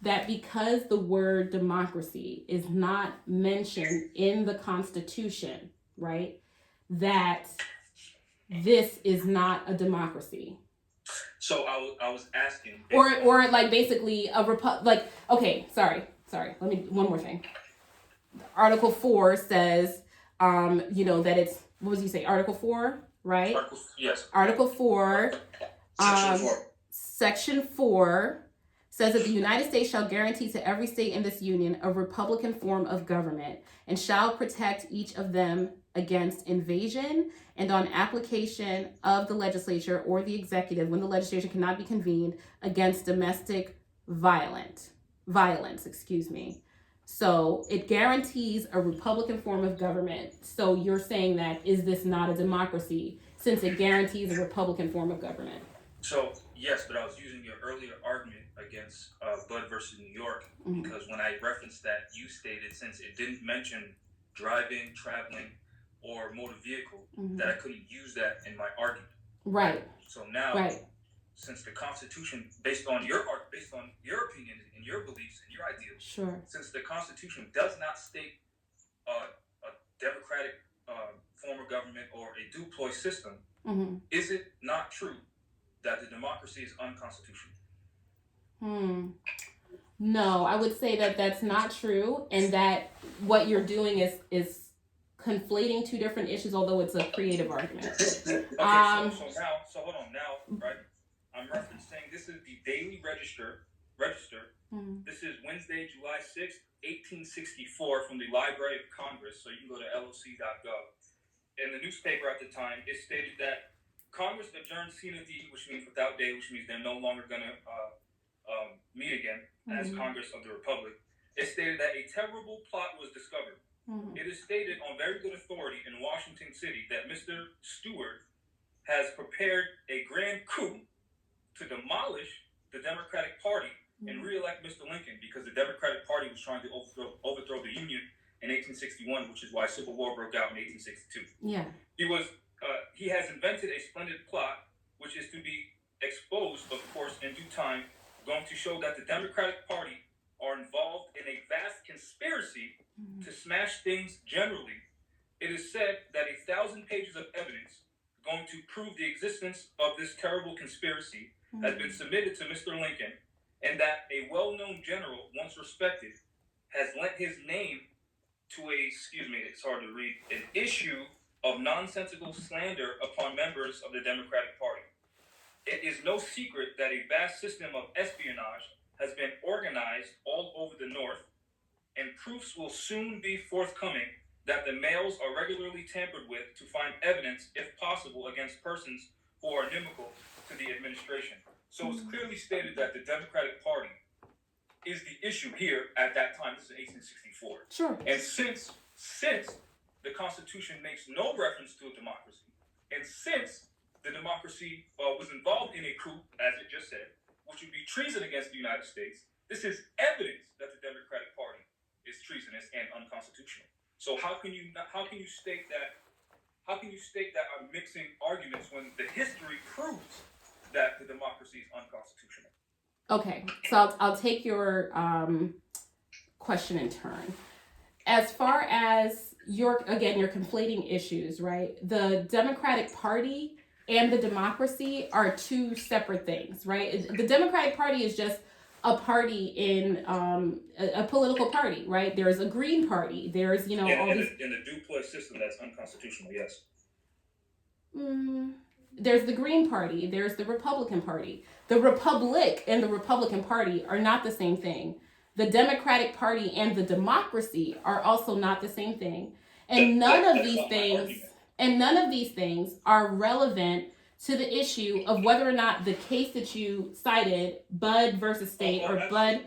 That because the word democracy is not mentioned in the Constitution, right? That this is not a democracy. So I was asking. Or like basically a like, okay, sorry. Let me, one more thing. Article 4 says, that it's, what was you say? Article 4, right? Yes. Article 4. Section 4 says that the United States shall guarantee to every state in this union a republican form of government and shall protect each of them against invasion and on application of the legislature or the executive when the legislature cannot be convened against domestic violence. So it guarantees a republican form of government. So you're saying that, is this not a democracy since it guarantees a republican form of government? So, yes, but I was using your earlier argument against Bud versus New York because when I referenced that, you stated since it didn't mention driving, traveling, or motor vehicle, that I couldn't use that in my argument. Right. So now, since the Constitution, based on your opinion and your beliefs and your ideals, sure. Since the Constitution does not state a democratic form of government or a duploy system, is it not true that the democracy is unconstitutional? No, I would say that that's not true, and that what you're doing is conflating two different issues, although it's a creative argument. Okay, so hold on now, right? I'm referencing, this is the Daily Register. This is Wednesday, July 6th, 1864 from the Library of Congress, so you can go to loc.gov. In the newspaper at the time, it stated that Congress adjourned sine die, which means without day, which means they're no longer going to meet again as Congress of the Republic. It stated that a terrible plot was discovered. It is stated on very good authority in Washington City that Mr. Stewart has prepared a grand coup to demolish the Democratic Party and re-elect Mr. Lincoln because the Democratic Party was trying to overthrow the Union in 1861, which is why Civil War broke out in 1862. Yeah. He has invented a splendid plot, which is to be exposed, of course, in due time, going to show that the Democratic Party are involved in a vast conspiracy to smash things generally. It is said that 1,000 pages of evidence going to prove the existence of this terrible conspiracy has been submitted to Mr. Lincoln, and that a well-known general, once respected, has lent his name to it's hard to read, an issue of nonsensical slander upon members of the Democratic Party. It is no secret that a vast system of espionage has been organized all over the North, and proofs will soon be forthcoming that the mails are regularly tampered with to find evidence, if possible, against persons who are inimical to the administration. So it's clearly stated that the Democratic Party is the issue here at that time. This is 1864. Sure. And since the Constitution makes no reference to a democracy, and since the democracy was involved in a coup, as it just said, which would be treason against the United States, this is evidence that the Democratic Party is treasonous and unconstitutional. So how can you state that I'm mixing arguments when the history proves that the democracy is unconstitutional? Okay, so I'll take your question in turn. As far as you're conflating issues, right? The Democratic Party and the democracy are two separate things, right? The Democratic Party is just a party in a political party, right? There's a Green Party. There's all these. In the duplex system, that's unconstitutional. Yes. There's the Green Party. There's the Republican Party. The Republic and the Republican Party are not the same thing. The Democratic Party and the democracy are also not the same thing. And none of these things are relevant to the issue of whether or not the case that you cited, Bud versus State or Bud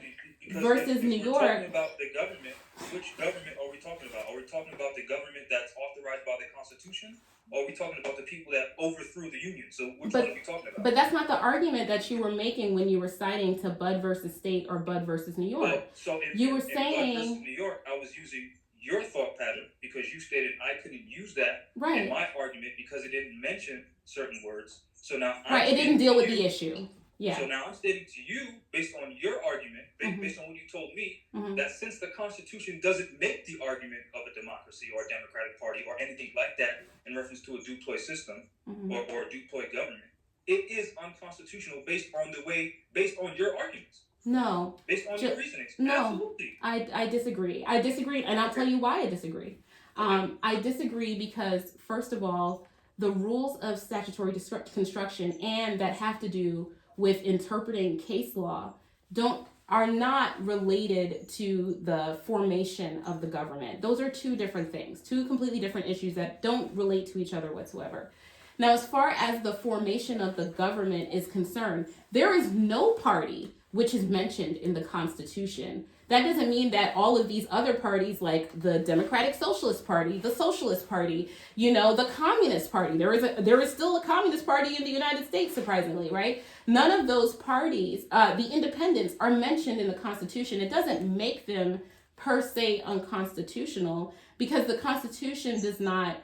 versus New York. Talking about the government, which government are we talking about? Are we talking about the government that's authorized by the Constitution? Or are we talking about the people that overthrew the Union? So which one are we talking about? But that's not the argument that you were making when you were citing to Bud versus State or Bud versus New York. Well, so in Bud versus New York, I was using your thought pattern because you stated I couldn't use that in my argument because it didn't mention certain words. So now it didn't deal with the issue. Yeah. So now I'm stating to you, based on your argument, based on what you told me, that since the Constitution doesn't make the argument of a democracy or a Democratic Party or anything like that in reference to a duplex system or a duplex government, it is unconstitutional based on your arguments. No. Based on your reasonings. No. Absolutely. I disagree. And I'll tell you why I disagree. I disagree because, first of all, the rules of statutory construction and that have to do with interpreting case law are not related to the formation of the government. Those are two different things, two completely different issues that don't relate to each other whatsoever. Now, as far as the formation of the government is concerned, there is no party which is mentioned in the Constitution. That doesn't mean that all of these other parties, like the Democratic Socialist Party, the Socialist Party, the Communist Party, there is still a Communist Party in the United States, surprisingly, right? None of those parties, the independents, are mentioned in the Constitution. It doesn't make them per se unconstitutional because the Constitution does not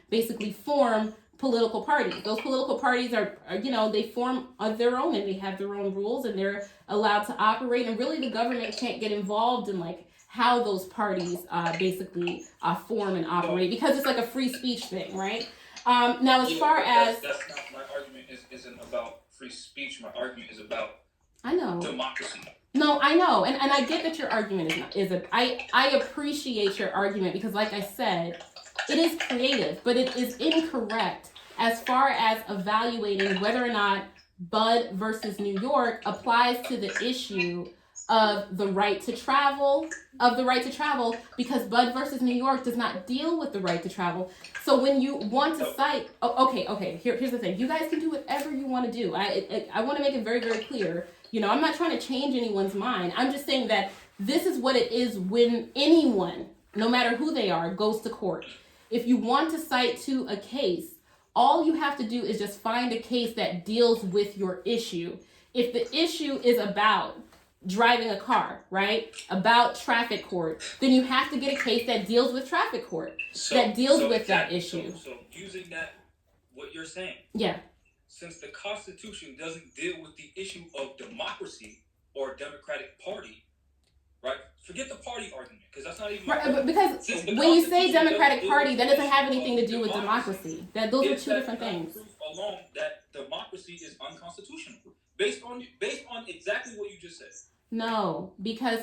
basically form political parties. Those political parties are they form of their own and they have their own rules and they're allowed to operate, and really the government can't get involved in how those parties basically form and operate because it's like a free speech thing, right? Now as far as that's not my argument isn't about free speech. My argument is about democracy. No, I know, and I get that your argument I appreciate your argument because, like I said, it is creative, but it is incorrect as far as evaluating whether or not Bud versus New York applies to the issue of the right to travel, because Bud versus New York does not deal with the right to travel. So when you want to cite, here's the thing. You guys can do whatever you want to do. I want to make it very, very clear. I'm not trying to change anyone's mind. I'm just saying that this is what it is when anyone, no matter who they are, goes to court. If you want to cite to a case, all you have to do is just find a case that deals with your issue. If the issue is about driving a car, right, about traffic court, then you have to get a case that deals with traffic court, that deals with that issue. So using that, what you're saying. Yeah. Since the Constitution doesn't deal with the issue of democracy or Democratic Party, right? Forget the party argument, because that's not even right. Because when you say Democratic Party, that doesn't have anything to do with democracy. Those are two different things. Proof alone that democracy is unconstitutional, based on exactly what you just said. No, because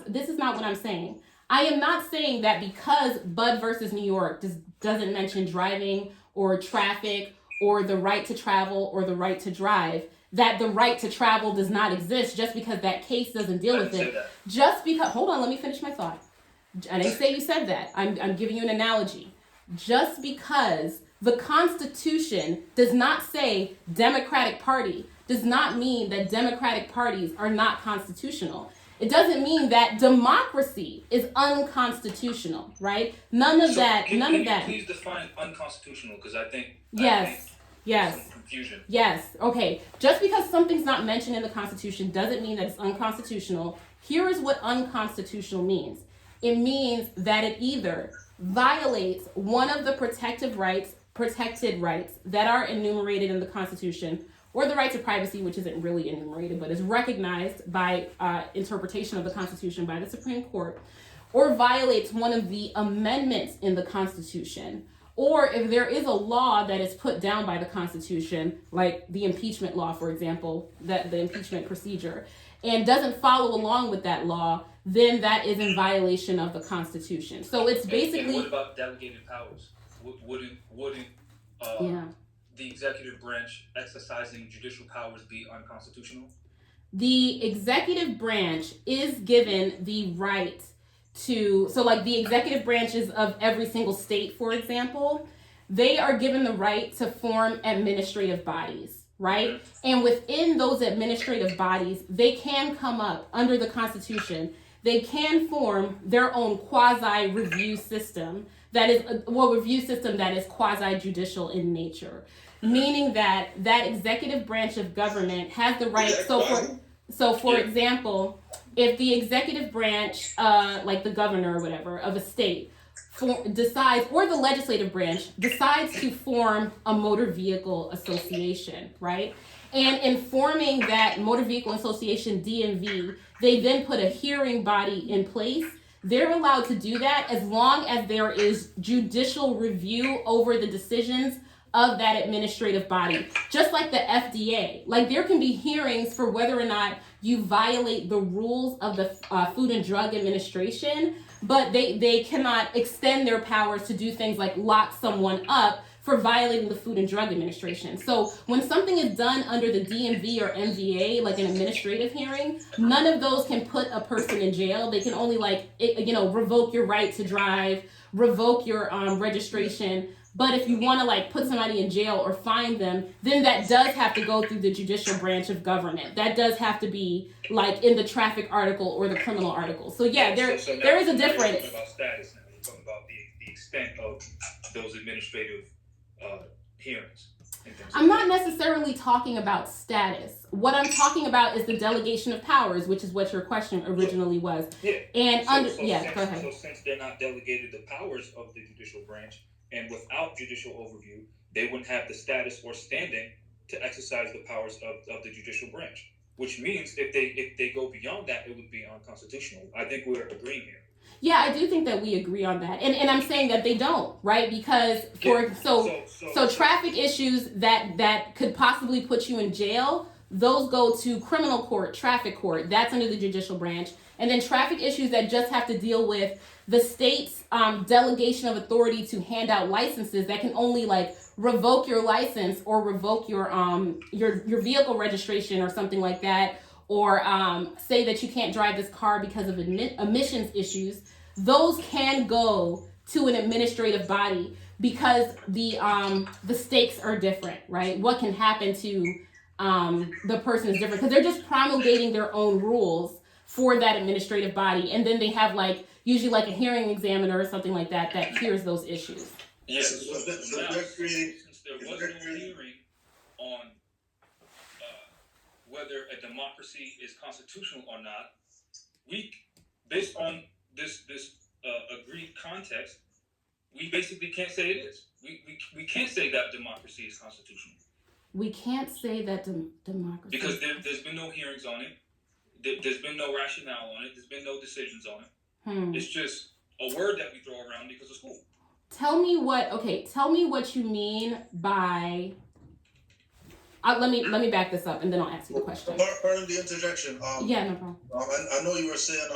this is not what I'm saying. I am not saying that because Bud versus New York doesn't mention driving or traffic or the right to travel or the right to drive, that the right to travel does not exist just because that case doesn't deal with it. Just because, hold on, let me finish my thought. I didn't say you said that. I'm giving you an analogy. Just because the Constitution does not say Democratic Party does not mean that Democratic parties are not constitutional. It doesn't mean that democracy is unconstitutional, right? None of that. Can you please define unconstitutional? Because I think yes. Some confusion. Yes. Okay. Just because something's not mentioned in the Constitution doesn't mean that it's unconstitutional. Here is what unconstitutional means. It means that it either violates one of the protected rights that are enumerated in the Constitution, or the right to privacy, which isn't really enumerated, but is recognized by interpretation of the Constitution by the Supreme Court, or violates one of the amendments in the Constitution, or if there is a law that is put down by the Constitution, like the impeachment law, for example, that the impeachment procedure, and doesn't follow along with that law, then that is in violation of the Constitution. So it's basically. And what about delegated powers? Wouldn't the executive branch exercising judicial powers be unconstitutional? The executive branch is given the right to, so like the executive branches of every single state, for example, they are given the right to form administrative bodies, right? And within those administrative bodies, they can come up under the Constitution. They can form their own quasi-review system that is review system that is quasi-judicial in nature, meaning that that executive branch of government has the right. So for example, if the executive branch, like the governor or whatever of a state, decides, or the legislative branch decides to form a motor vehicle association, right? And in forming that motor vehicle association DMV, they then put a hearing body in place. They're allowed to do that as long as there is judicial review over the decisions of that administrative body. Just like the FDA, like there can be hearings for whether or not you violate the rules of the Food and Drug Administration, but they cannot extend their powers to do things like lock someone up for violating the Food and Drug Administration. So when something is done under the DMV or MVA, like an administrative hearing, none of those can put a person in jail. They can only revoke your right to drive, revoke your registration. But if you want to put somebody in jail or fine them, then that does have to go through the judicial branch of government. That does have to be in the traffic article or the criminal article. So yeah, there is a difference. You're talking about status now. You're talking about the extent of those administrative hearings. I'm not necessarily talking about status. What I'm talking about is the delegation of powers, which is what your question originally was. Yeah. And go ahead. So since they're not delegated the powers of the judicial branch, and without judicial overview, they wouldn't have the status or standing to exercise the powers of the judicial branch. Which means if they go beyond that, it would be unconstitutional. I think we're agreeing here. Yeah, I do think that we agree on that. And I'm saying that they don't, right? Because so traffic issues that could possibly put you in jail, those go to criminal court, traffic court. That's under the judicial branch. And then traffic issues that just have to deal with the state's delegation of authority to hand out licenses that can only revoke your license or revoke your vehicle registration or something like that, or say that you can't drive this car because of emissions issues. Those can go to an administrative body because the stakes are different, right? What can happen to the person is different because they're just promulgating their own rules for that administrative body, and then they have usually a hearing examiner or something like that hears those issues. Yes. So since there was no hearing on whether a democracy is constitutional or not, we, based on this agreed context, we basically can't say it is. We can't say that democracy is constitutional. We can't say that democracy because there's been no hearings on it. There's been no rationale on it. There's been no decisions on it. It's just a word that we throw around because of school. Tell me what you mean by let me back this up, and then I'll ask you the question. Pardon the interjection. Yeah, no problem. I know you were saying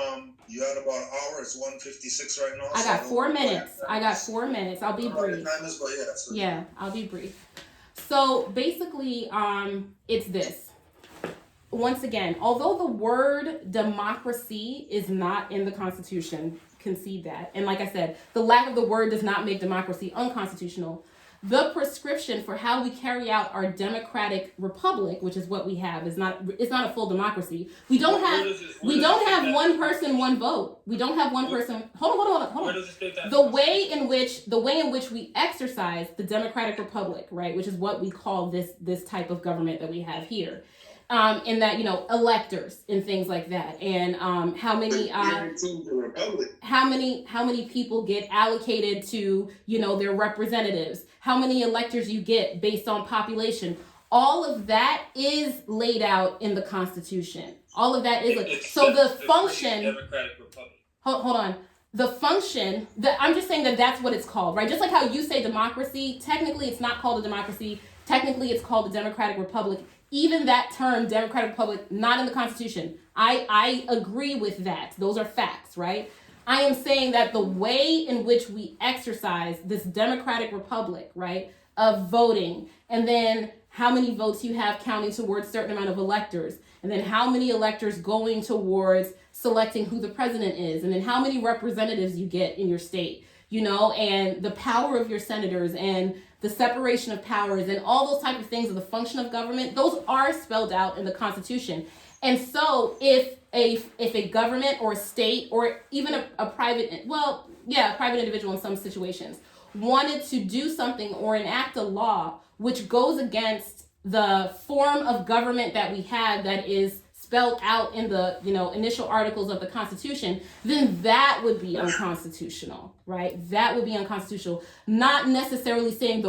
you had about an hour. It's 1:56 right now. I got 4 minutes. I'll be brief. Yeah, I'll be brief. So basically, it's this. Once again, although the word democracy is not in the Constitution, concede that. And like I said, the lack of the word does not make democracy unconstitutional. The prescription for how we carry out our democratic republic, which is what we have, is not a full democracy. We don't have one person, one vote. We don't have one person. Hold on. The way in which we exercise the democratic republic, right, which is what we call this type of government that we have here. In that, electors and things like that, and how many people get allocated to their representatives, how many electors you get based on population. All of that is laid out in the Constitution. All of that is so the function. Democratic Republic. Hold on. The function. I'm just saying that's what it's called, right? Just like how you say democracy. Technically, it's not called a democracy. Technically, it's called a democratic republic. Even that term, democratic republic, not in the Constitution. I agree with that. Those are facts, right? I am saying that the way in which we exercise this democratic republic, right, of voting, and then how many votes you have counting towards a certain amount of electors, and then how many electors going towards selecting who the president is, and then how many representatives you get in your state, and the power of your senators, and the separation of powers, and all those type of things of the function of government, those are spelled out in the Constitution. And so if a government or a state or even a private individual in some situations wanted to do something or enact a law which goes against the form of government that we have that is spelled out in the initial articles of the Constitution, then that would be unconstitutional, right? That would be unconstitutional. Not necessarily saying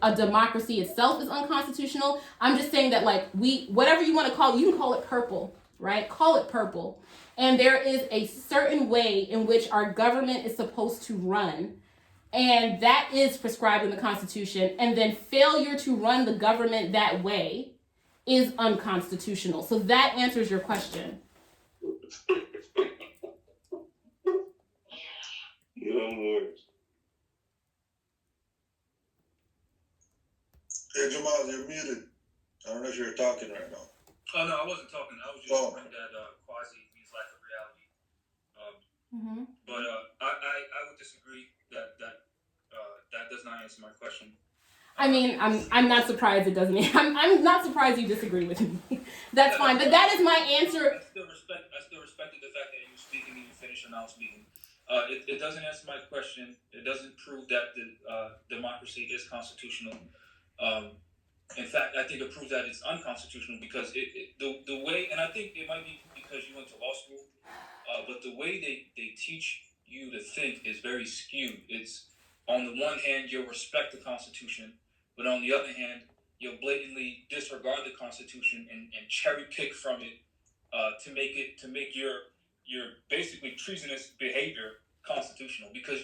a democracy itself is unconstitutional. I'm just saying that whatever you want to call it, you can call it purple, right? Call it purple. And there is a certain way in which our government is supposed to run, and that is prescribed in the Constitution. And then failure to run the government that way is unconstitutional. So that answers your question. Hey Jamal, you're muted. I don't know if you're talking right now. Oh no, I wasn't talking. I was just saying that quasi means lack of reality. But I would disagree that does not answer my question. I mean, I'm not surprised it doesn't. I'm not surprised you disagree with me. That's fine, but that is my answer. I still respected the fact that you were speaking and you finished and I was speaking. It doesn't answer my question. It doesn't prove that the democracy is constitutional. In fact, I think it proves that it's unconstitutional because the way, and I think it might be because you went to law school, but the way they teach you to think is very skewed. It's on the one hand, you'll respect the Constitution, but on the other hand, you'll blatantly disregard the Constitution and cherry pick from it to make your basically treasonous behavior constitutional. Because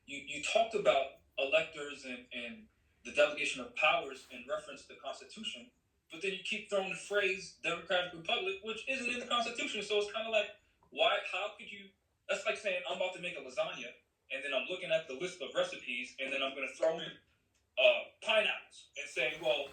you talked about electors and the delegation of powers in reference to the Constitution, but then you keep throwing the phrase democratic republic, which isn't in the Constitution. So it's kind of like, why? How could you? That's like saying I'm about to make a lasagna, and then I'm looking at the list of recipes, and then I'm going to throw in pineapples and say, well,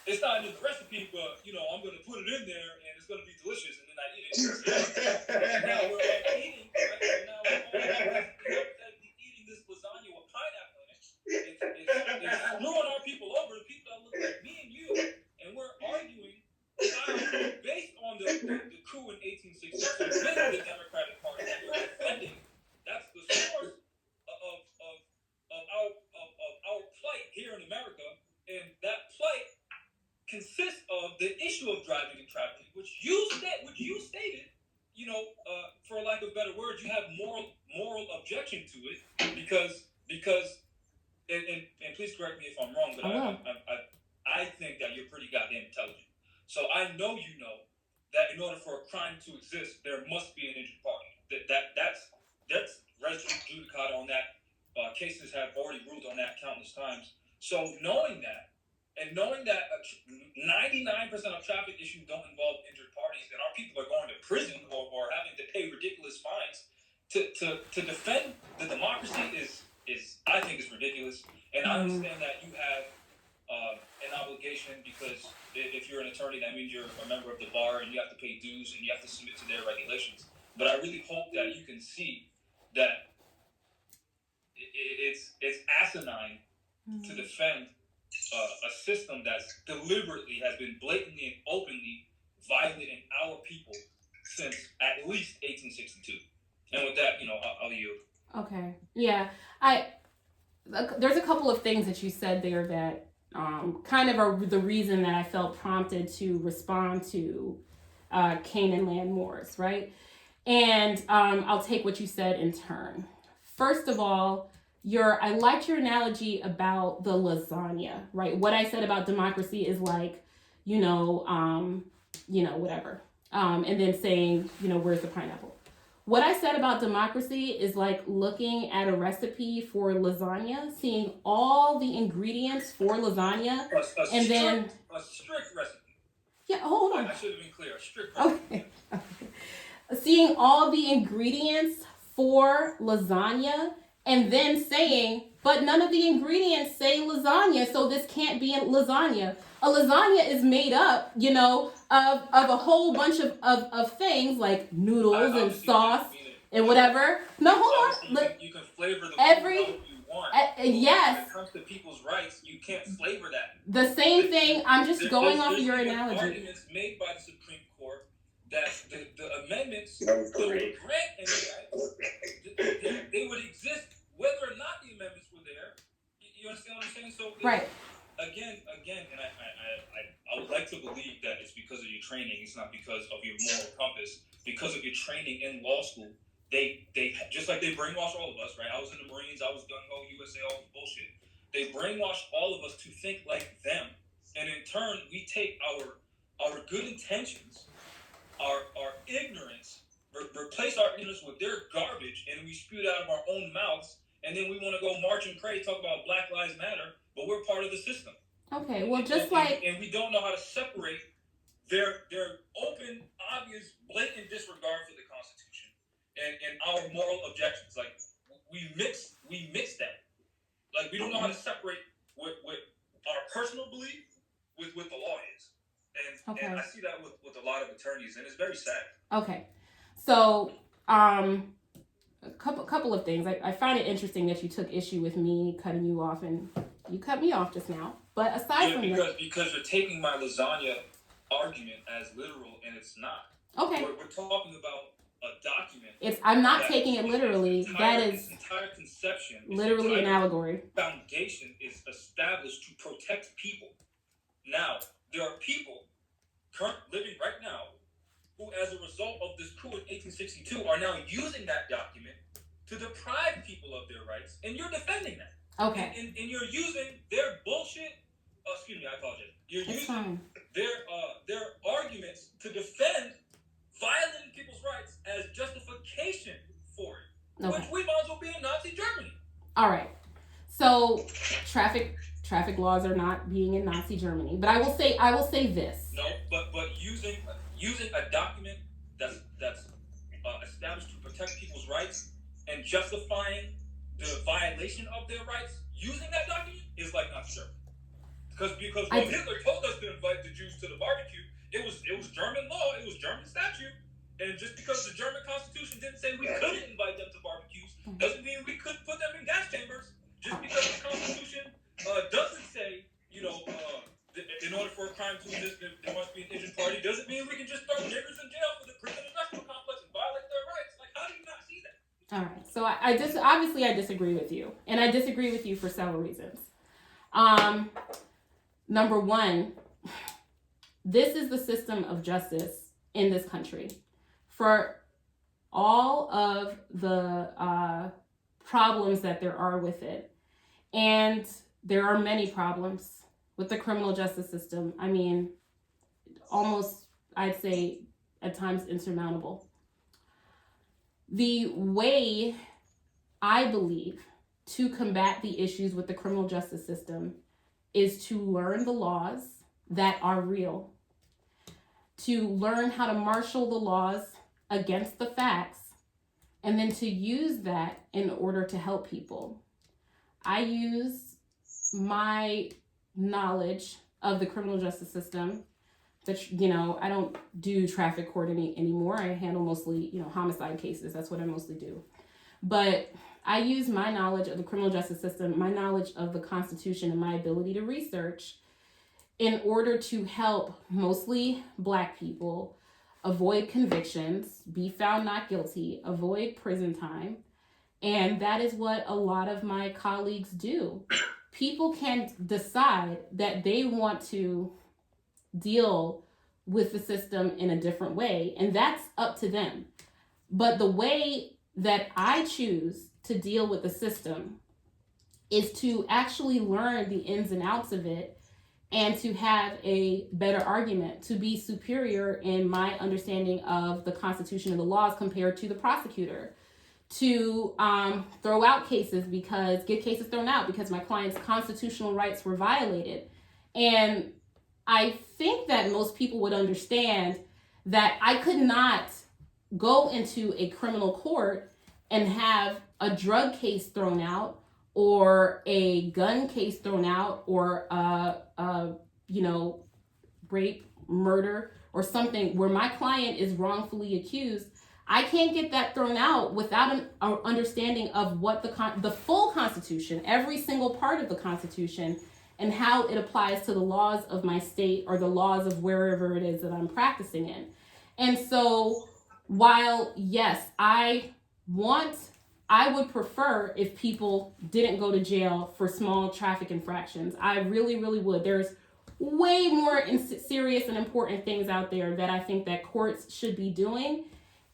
it's not in the recipe, but I'm going to put it in there, and it's going to be delicious, and then I eat it. Now we're eating, right? So now we're hypothetically eating this lasagna with pineapple in it. It's screwing our people over, the people that look like me and you, and we're arguing based on the coup in 1866 with the Democratic Party that we're defending. That's the source of our plight here in America, and that plight consists of the issue of driving and traveling, which you stated, for lack of better words, you have moral objection to it because and please correct me if I'm wrong, but I think that you're pretty goddamn intelligent. So I know that in order for a crime to exist, there must be an injured party. That's res judicata on that. Cases have already ruled on that countless times. So knowing that, And knowing that 99% of traffic issues don't involve injured parties, and our people are going to prison or having to pay ridiculous fines to defend the democracy is I think is ridiculous. And I understand that you have an obligation because if you're an attorney, that means you're a member of the bar and you have to pay dues and you have to submit to their regulations. But I really hope that you can see that it's asinine to defend a system that's deliberately has been blatantly and openly violating our people since at least 1862. And with that, I'll yield. Okay. Yeah. There's a couple of things that you said there that kind of are the reason that I felt prompted to respond to Canaanland Moors, right? And I'll take what you said in turn. First of all, I liked your analogy about the lasagna, right? What I said about democracy is like, whatever. And then saying, where's the pineapple? What I said about democracy is like looking at a recipe for lasagna, seeing all the ingredients for lasagna, a strict recipe. Yeah, hold on. I should have been clear. A strict recipe. Okay. Seeing all the ingredients for lasagna, and then saying, but none of the ingredients say lasagna, so this can't be a lasagna. A lasagna is made up, of a whole bunch of things like noodles and sauce and whatever. No, hold on. You can flavor the food however you want. Yes. When it comes to people's rights, you can't flavor that. The same thing. I'm just going off of your analogy. Arguments made by the Supreme Court that the amendments that would grant any rights, they would exist whether or not the amendments were there. You understand what I'm saying? So right. Again, and I would like to believe that it's because of your training. It's not because of your moral compass. Because of your training in law school, they just like they brainwash all of us, right? I was in the Marines. I was gung-ho USA, all this bullshit. They brainwash all of us to think like them, and in turn, we take our good intentions, our ignorance, replace our ignorance with their garbage, and we spew it out of our own mouths. And then we want to go march and pray, talk about Black Lives Matter, but we're part of the system. Okay, well, and we don't know how to separate their open, obvious, blatant disregard for the Constitution and our moral objections. Like we mix that. Like we don't know how to separate what our personal belief with what the law is. And I see that with a lot of attorneys, and it's very sad. Okay, so a couple of things. I find it interesting that you took issue with me cutting you off, and you cut me off just now. But aside from that, because you're taking my lasagna argument as literal, and it's not. Okay. We're talking about a document. I'm not taking it literally. That is entire conception. Literally an allegory. Foundation is established to protect people. Now there are people living right now who, as a result of this coup in 1862, are now using that document to deprive people of their rights, and you're defending that. Okay. And you're using their bullshit. Excuse me, I apologize. You're using their arguments to defend violating people's rights as justification for it, which we might as well be in Nazi Germany. All right. So traffic laws are not being in Nazi Germany, but I will say this. No, but using a document that's established to protect people's rights and justifying the violation of their rights using that document is like Nazi Germany. Because when Hitler told us to invite the Jews to the barbecue, it was German law, it was German statute, and just because the German Constitution didn't say we couldn't invite them to barbecues doesn't mean we couldn't put them in gas chambers. Just because the Constitution doesn't say, in order for a crime to exist, there must be an injured party, doesn't mean we can just throw niggers in jail for the prison industrial complex and violate their rights. Like, how do you not see that? All right. So obviously I disagree with you, and I disagree with you for several reasons. Number one, this is the system of justice in this country. For all of the problems that there are with it, and there are many problems with the criminal justice system. I mean, almost, I'd say, at times insurmountable. The way I believe to combat the issues with the criminal justice system is to learn the laws that are real, to learn how to marshal the laws against the facts, and then to use that in order to help people. I use my knowledge of the criminal justice system. That, you know, I don't do traffic court anymore. I handle mostly, you know, homicide cases. That's what I mostly do. But I use my knowledge of the criminal justice system, my knowledge of the Constitution, and my ability to research in order to help mostly Black people avoid convictions, be found not guilty, avoid prison time. And that is what a lot of my colleagues do. People can decide that they want to deal with the system in a different way, and that's up to them. But the way that I choose to deal with the system is to actually learn the ins and outs of it and to have a better argument, to be superior in my understanding of the Constitution and the laws compared to the prosecutor, to throw out cases get cases thrown out because my client's constitutional rights were violated. And I think that most people would understand that I could not go into a criminal court and have a drug case thrown out or a gun case thrown out or rape, murder, or something where my client is wrongfully accused. I can't get that thrown out without an understanding of what the full Constitution, every single part of the Constitution, and how it applies to the laws of my state or the laws of wherever it is that I'm practicing in. And so while, yes, I would prefer if people didn't go to jail for small traffic infractions. I really, really would. There's way more serious and important things out there that I think that courts should be doing.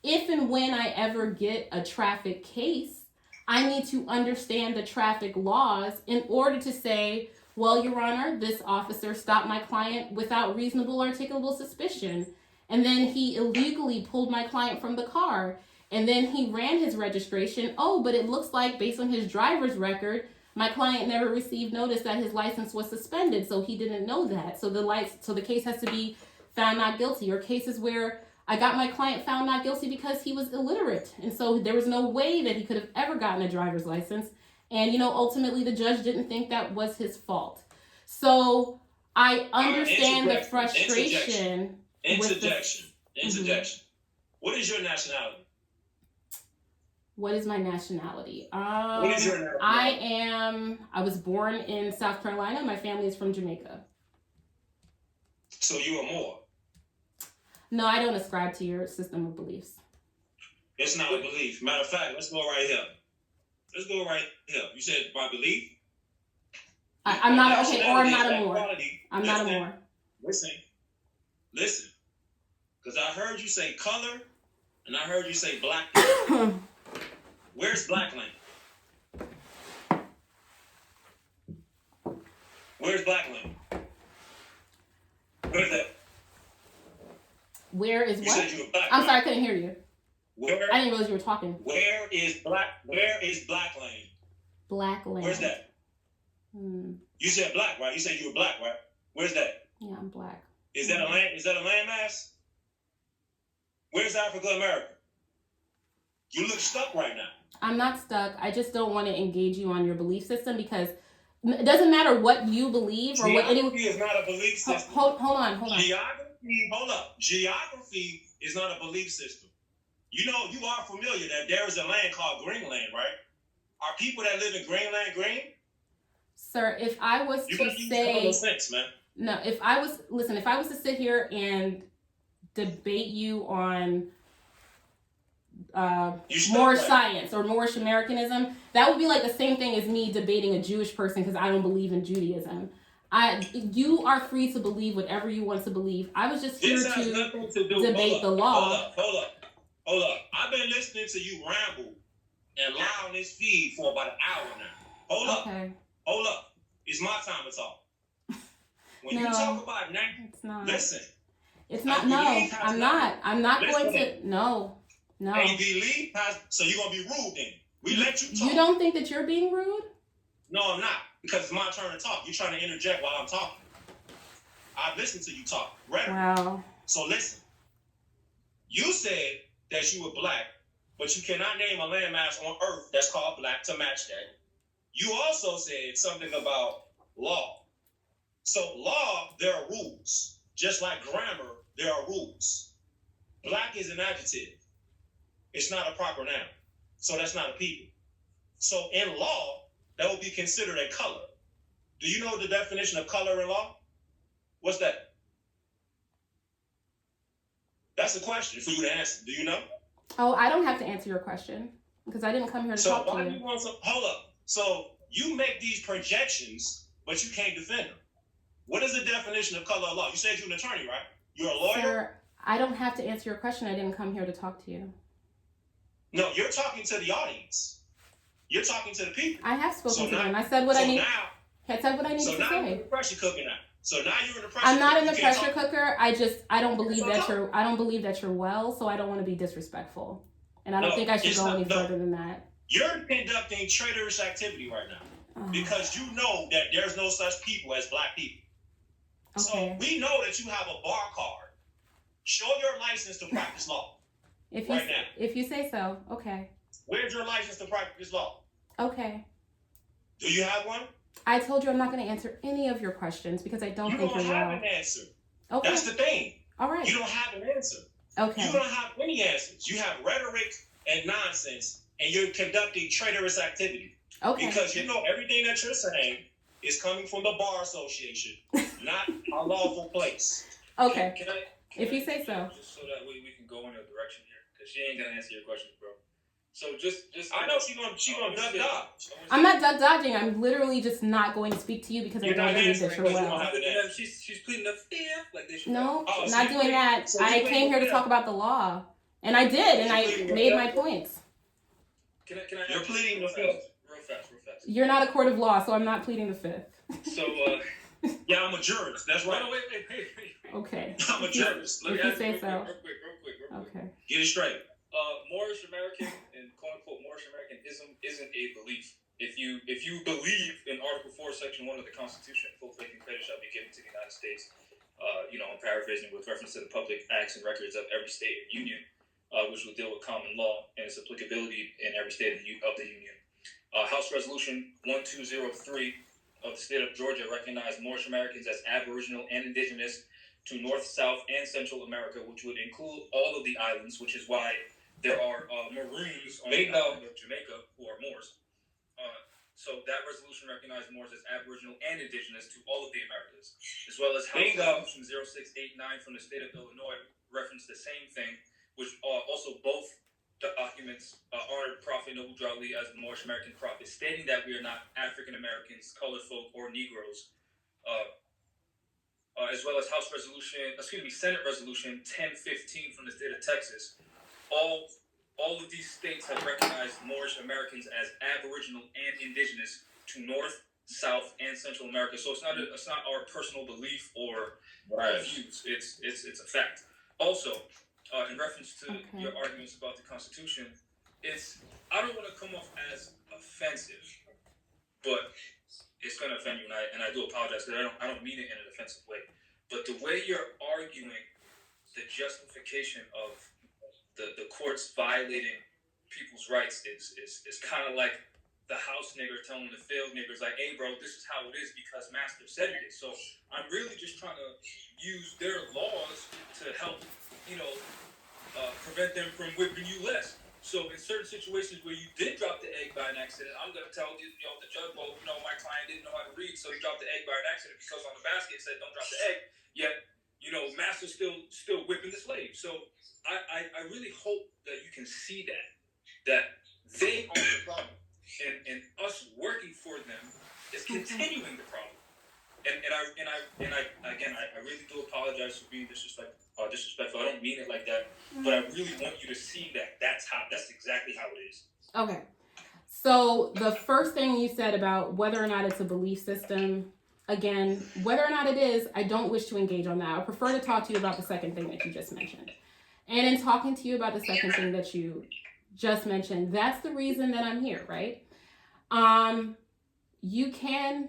If and when I ever get a traffic case, I need to understand the traffic laws in order to say, well, Your Honor, this officer stopped my client without reasonable articulable suspicion. And then he illegally pulled my client from the car. And then he ran his registration. Oh, but it looks like based on his driver's record, my client never received notice that his license was suspended. So he didn't know that. So the case has to be found not guilty. Or cases where I got my client found not guilty because he was illiterate. And so there was no way that he could have ever gotten a driver's license. And, ultimately the judge didn't think that was his fault. So I understand the frustration. Interjection. What is your nationality? What is my nationality? What is your nationality? I was born in South Carolina. My family is from Jamaica. So you are Moor? No, I don't ascribe to your system of beliefs. It's not a belief. Matter of fact, let's go right here. You said by belief? I'm not, okay, or I'm not a Moor. I'm not a Moor. Listen. Because I heard you say color, and I heard you say black. Where's black land? Where's black land? Where's that? Where is what? You said you were black. I'm sorry, I couldn't hear you. Where? I didn't realize you were talking. Where is black land? Black land. Where's that? You said black, right? You said you were black, right? Where's that? Yeah, I'm black. Is that a land? Is that a landmass? Where's Africa, America? You look stuck right now. I'm not stuck. I just don't want to engage you on your belief system because it doesn't matter what you believe or what anyone. Geography is not a belief system. Hold on. Geography is not a belief system. You are familiar that there is a land called Greenland, right? Are people that live in Greenland green? Sir, if I was you to say common sense, man. No, if I was to sit here and debate you on Moorish science or Moorish Americanism, that would be like the same thing as me debating a Jewish person because I don't believe in Judaism. You are free to believe whatever you want to believe. I was just here to debate the law. Hold up. I've been listening to you ramble and lie on this feed for about an hour now. Hold up. It's my time to talk. When you talk about now, it's not. Listen. It's not. No, I'm not. I'm not going to. No. Hey, believe. So you're gonna be rude then? We let you talk. You don't think that you're being rude? No, I'm not. because it's my turn to talk. You're trying to interject while I'm talking. I've listened to you talk. Rhetoric. Wow. So listen. You said that you were black, but you cannot name a landmass on Earth that's called black to match that. You also said something about law. So law, there are rules. Just like grammar, there are rules. Black is an adjective. It's not a proper noun. So that's not a people. So in law, that would be considered a color. Do you know the definition of color in law? What's that? That's a question for you to answer. Do you know? Oh, I don't have to answer your question because I didn't come here to talk to you. Hold up. So you make these projections, but you can't defend them. What is the definition of color of law? You said you're an attorney, right? You're a lawyer? Sir, I don't have to answer your question. I didn't come here to talk to you. No, you're talking to the audience. You're talking to the people. I have spoken to them. I said what I need. I said what I needed to say. So now you're in the pressure cooker now. So now you're in the pressure. I'm not in the pressure cooker. I don't believe that you're well, so I don't want to be disrespectful. And I don't think I should go any further than that. You're conducting traitorous activity right now because you know that there's no such people as black people. Okay. So we know that you have a bar card. Show your license to practice law. If you say so, okay. Where's your license to practice law? Okay. Do you have one? I told you I'm not going to answer any of your questions because I don't think you're well. You don't have an answer. Okay. That's the thing. All right. You don't have an answer. Okay. You don't have any answers. You have rhetoric and nonsense, and you're conducting traitorous activity. Okay. Because you know everything that you're saying is coming from the Bar Association, not a lawful place. Okay. If you say so. Just so that way we can go in a direction here, because she ain't gonna answer your questions, bro. So just. I know she gonna duck dodge. I'm not duck dodging. I'm literally just not going to speak to you because I don't believe that you're well. She's pleading the fifth, like they should. No, not doing that. I came here to talk about the law, and I did, and I made my points. Can I? You're pleading the fifth. Real fast. You're not a court of law, so I'm not pleading the fifth. So, yeah, I'm a jurist. That's right. No, wait. Okay. I'm a jurist. If you say so. Real quick. Okay. Get it straight. Moorish American and quote unquote Moorish Americanism isn't a belief. If you believe in Article 4, Section 1 of the Constitution, full faith and credit shall be given to the United States. I'm paraphrasing with reference to the public acts and records of every state and union, which will deal with common law and its applicability in every state of the union. House Resolution 1203 of the state of Georgia recognized Moorish Americans as Aboriginal and Indigenous to North, South, and Central America, which would include all of the islands, which is why there are Maroons on the island of Jamaica who are Moors. So that resolution recognized Moors as Aboriginal and Indigenous to all of the Americas, as well as House Resolution 0689 from the state of Illinois referenced the same thing, which also both documents honored Prophet Noble Drawley as the Moorish American prophet, stating that we are not African Americans, colored folk, or Negroes. As well as Senate Resolution 1015 from the state of Texas. All of these states have recognized Moorish Americans as Aboriginal and Indigenous to North, South, and Central America. So it's not our personal belief or views. It's a fact. Also, in reference to your arguments about the Constitution, I don't want to come off as offensive, but it's going to offend you, and I do apologize because I don't mean it in an offensive way. But the way you're arguing the justification of the courts violating people's rights is kind of like the house nigger telling the field niggers, like, hey, bro, this is how it is because Master said it is. So I'm really just trying to use their laws to help, prevent them from whipping you less. So in certain situations where you did drop the egg by an accident, I'm going to tell the judge, well, my client didn't know how to read, so he dropped the egg by an accident because on the basket it said don't drop the egg. Yet, Master's still whipping the slave. So I really hope that you can see that they are the problem, and us working for them is continuing the problem. And I really do apologize for being disrespectful. I don't mean it like that, but I really want you to see that's exactly how it is. Okay. So the first thing you said about whether or not it's a belief system, again, whether or not it is, I don't wish to engage on that. I prefer to talk to you about the second thing that you just mentioned. And in talking to you about the second thing that you just mentioned, that's the reason that I'm here, right? you can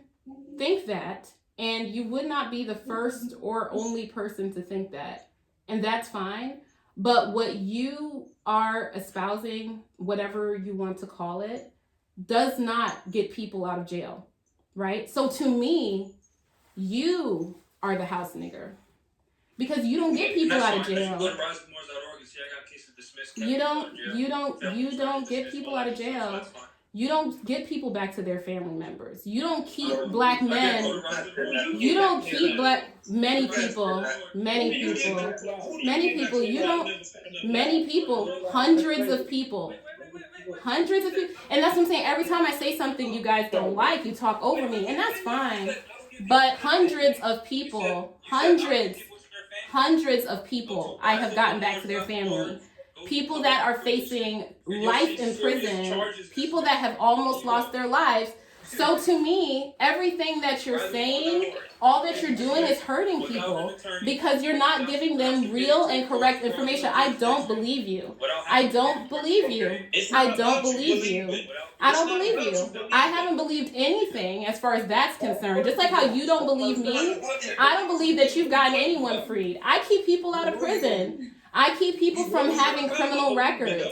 think that, and you would not be the first or only person to think that, and that's fine. But what you are espousing, whatever you want to call it, does not get people out of jail, right? So to me, you are the house nigger, because you don't get people out of jail. You don't get people out of jail. You don't get people back to their family members. You don't keep black men. You don't keep many people, hundreds of people. And that's what I'm saying. Every time I say something you guys don't like, you talk over me, and that's fine. But hundreds of people, hundreds of people I have gotten back to their family. People that are facing life in prison, people that have almost lost their lives. So to me, everything that you're saying, all that you're doing is hurting people, because you're not giving them real and correct information. I don't believe you. I don't believe you. I don't believe you. I don't believe you. I haven't believed anything as far as that's concerned. Just like how you don't believe me, I don't believe that you've gotten anyone freed. I keep people out of prison. I keep people from having criminal records.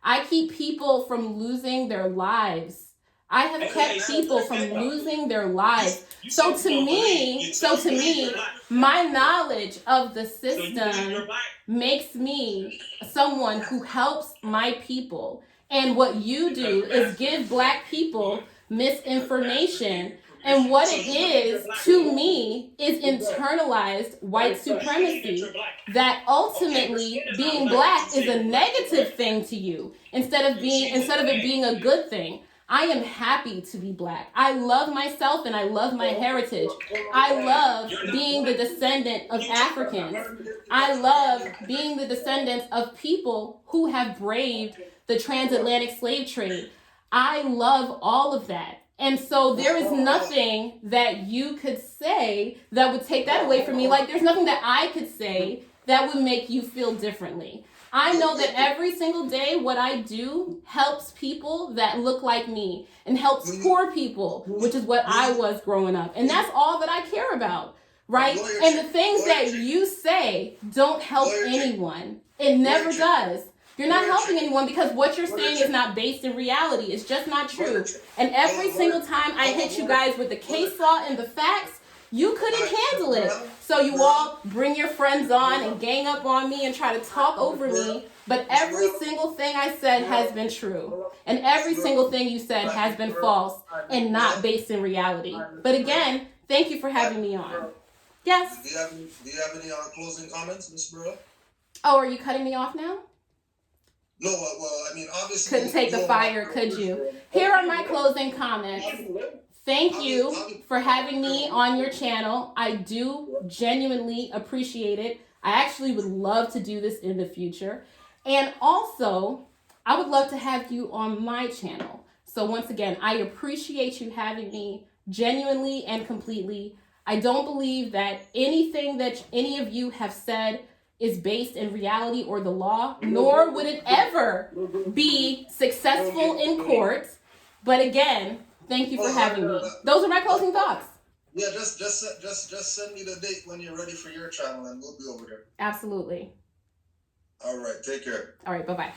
I keep people from losing their lives. I have kept people from losing their lives. So to me, my knowledge of the system makes me someone who helps my people. And what you do is give black people misinformation. And what it is, to me, is internalized white supremacy. That ultimately being black is a negative thing to you instead of it being a good thing. I am happy to be black. I love myself and I love my heritage. I love being the descendant of Africans. I love being the descendants of people who have braved the transatlantic slave trade. I love all of that. And so there is nothing that you could say that would take that away from me. Like, there's nothing that I could say that would make you feel differently. I know that every single day what I do helps people that look like me and helps poor people, which is what I was growing up. And that's all that I care about, right? And the things that you say don't help anyone. It never does. You're not helping anyone, because what you're saying is not based in reality. It's just not true. And every single time I hit you guys with the case law and the facts, you couldn't handle it. So you all bring your friends on and gang up on me and try to talk over me. But every single thing I said has been true. And every single thing you said has been false and not based in reality. But again, thank you for having me on. Yes? Do you have any closing comments, Ms. Burrow? Oh, are you cutting me off now? No, well, I mean, obviously... Couldn't take the fire, could you? Here are my closing comments. Thank you for having me on your channel. I do genuinely appreciate it. I actually would love to do this in the future. And also, I would love to have you on my channel. So once again, I appreciate you having me genuinely and completely. I don't believe that anything that any of you have said is based in reality or the law, nor would it ever be successful in court. But again, thank you for having me. Those are my closing thoughts. Yeah, just send me the date when you're ready for your channel and we'll be over there. Absolutely. All right, take care. All right, bye-bye.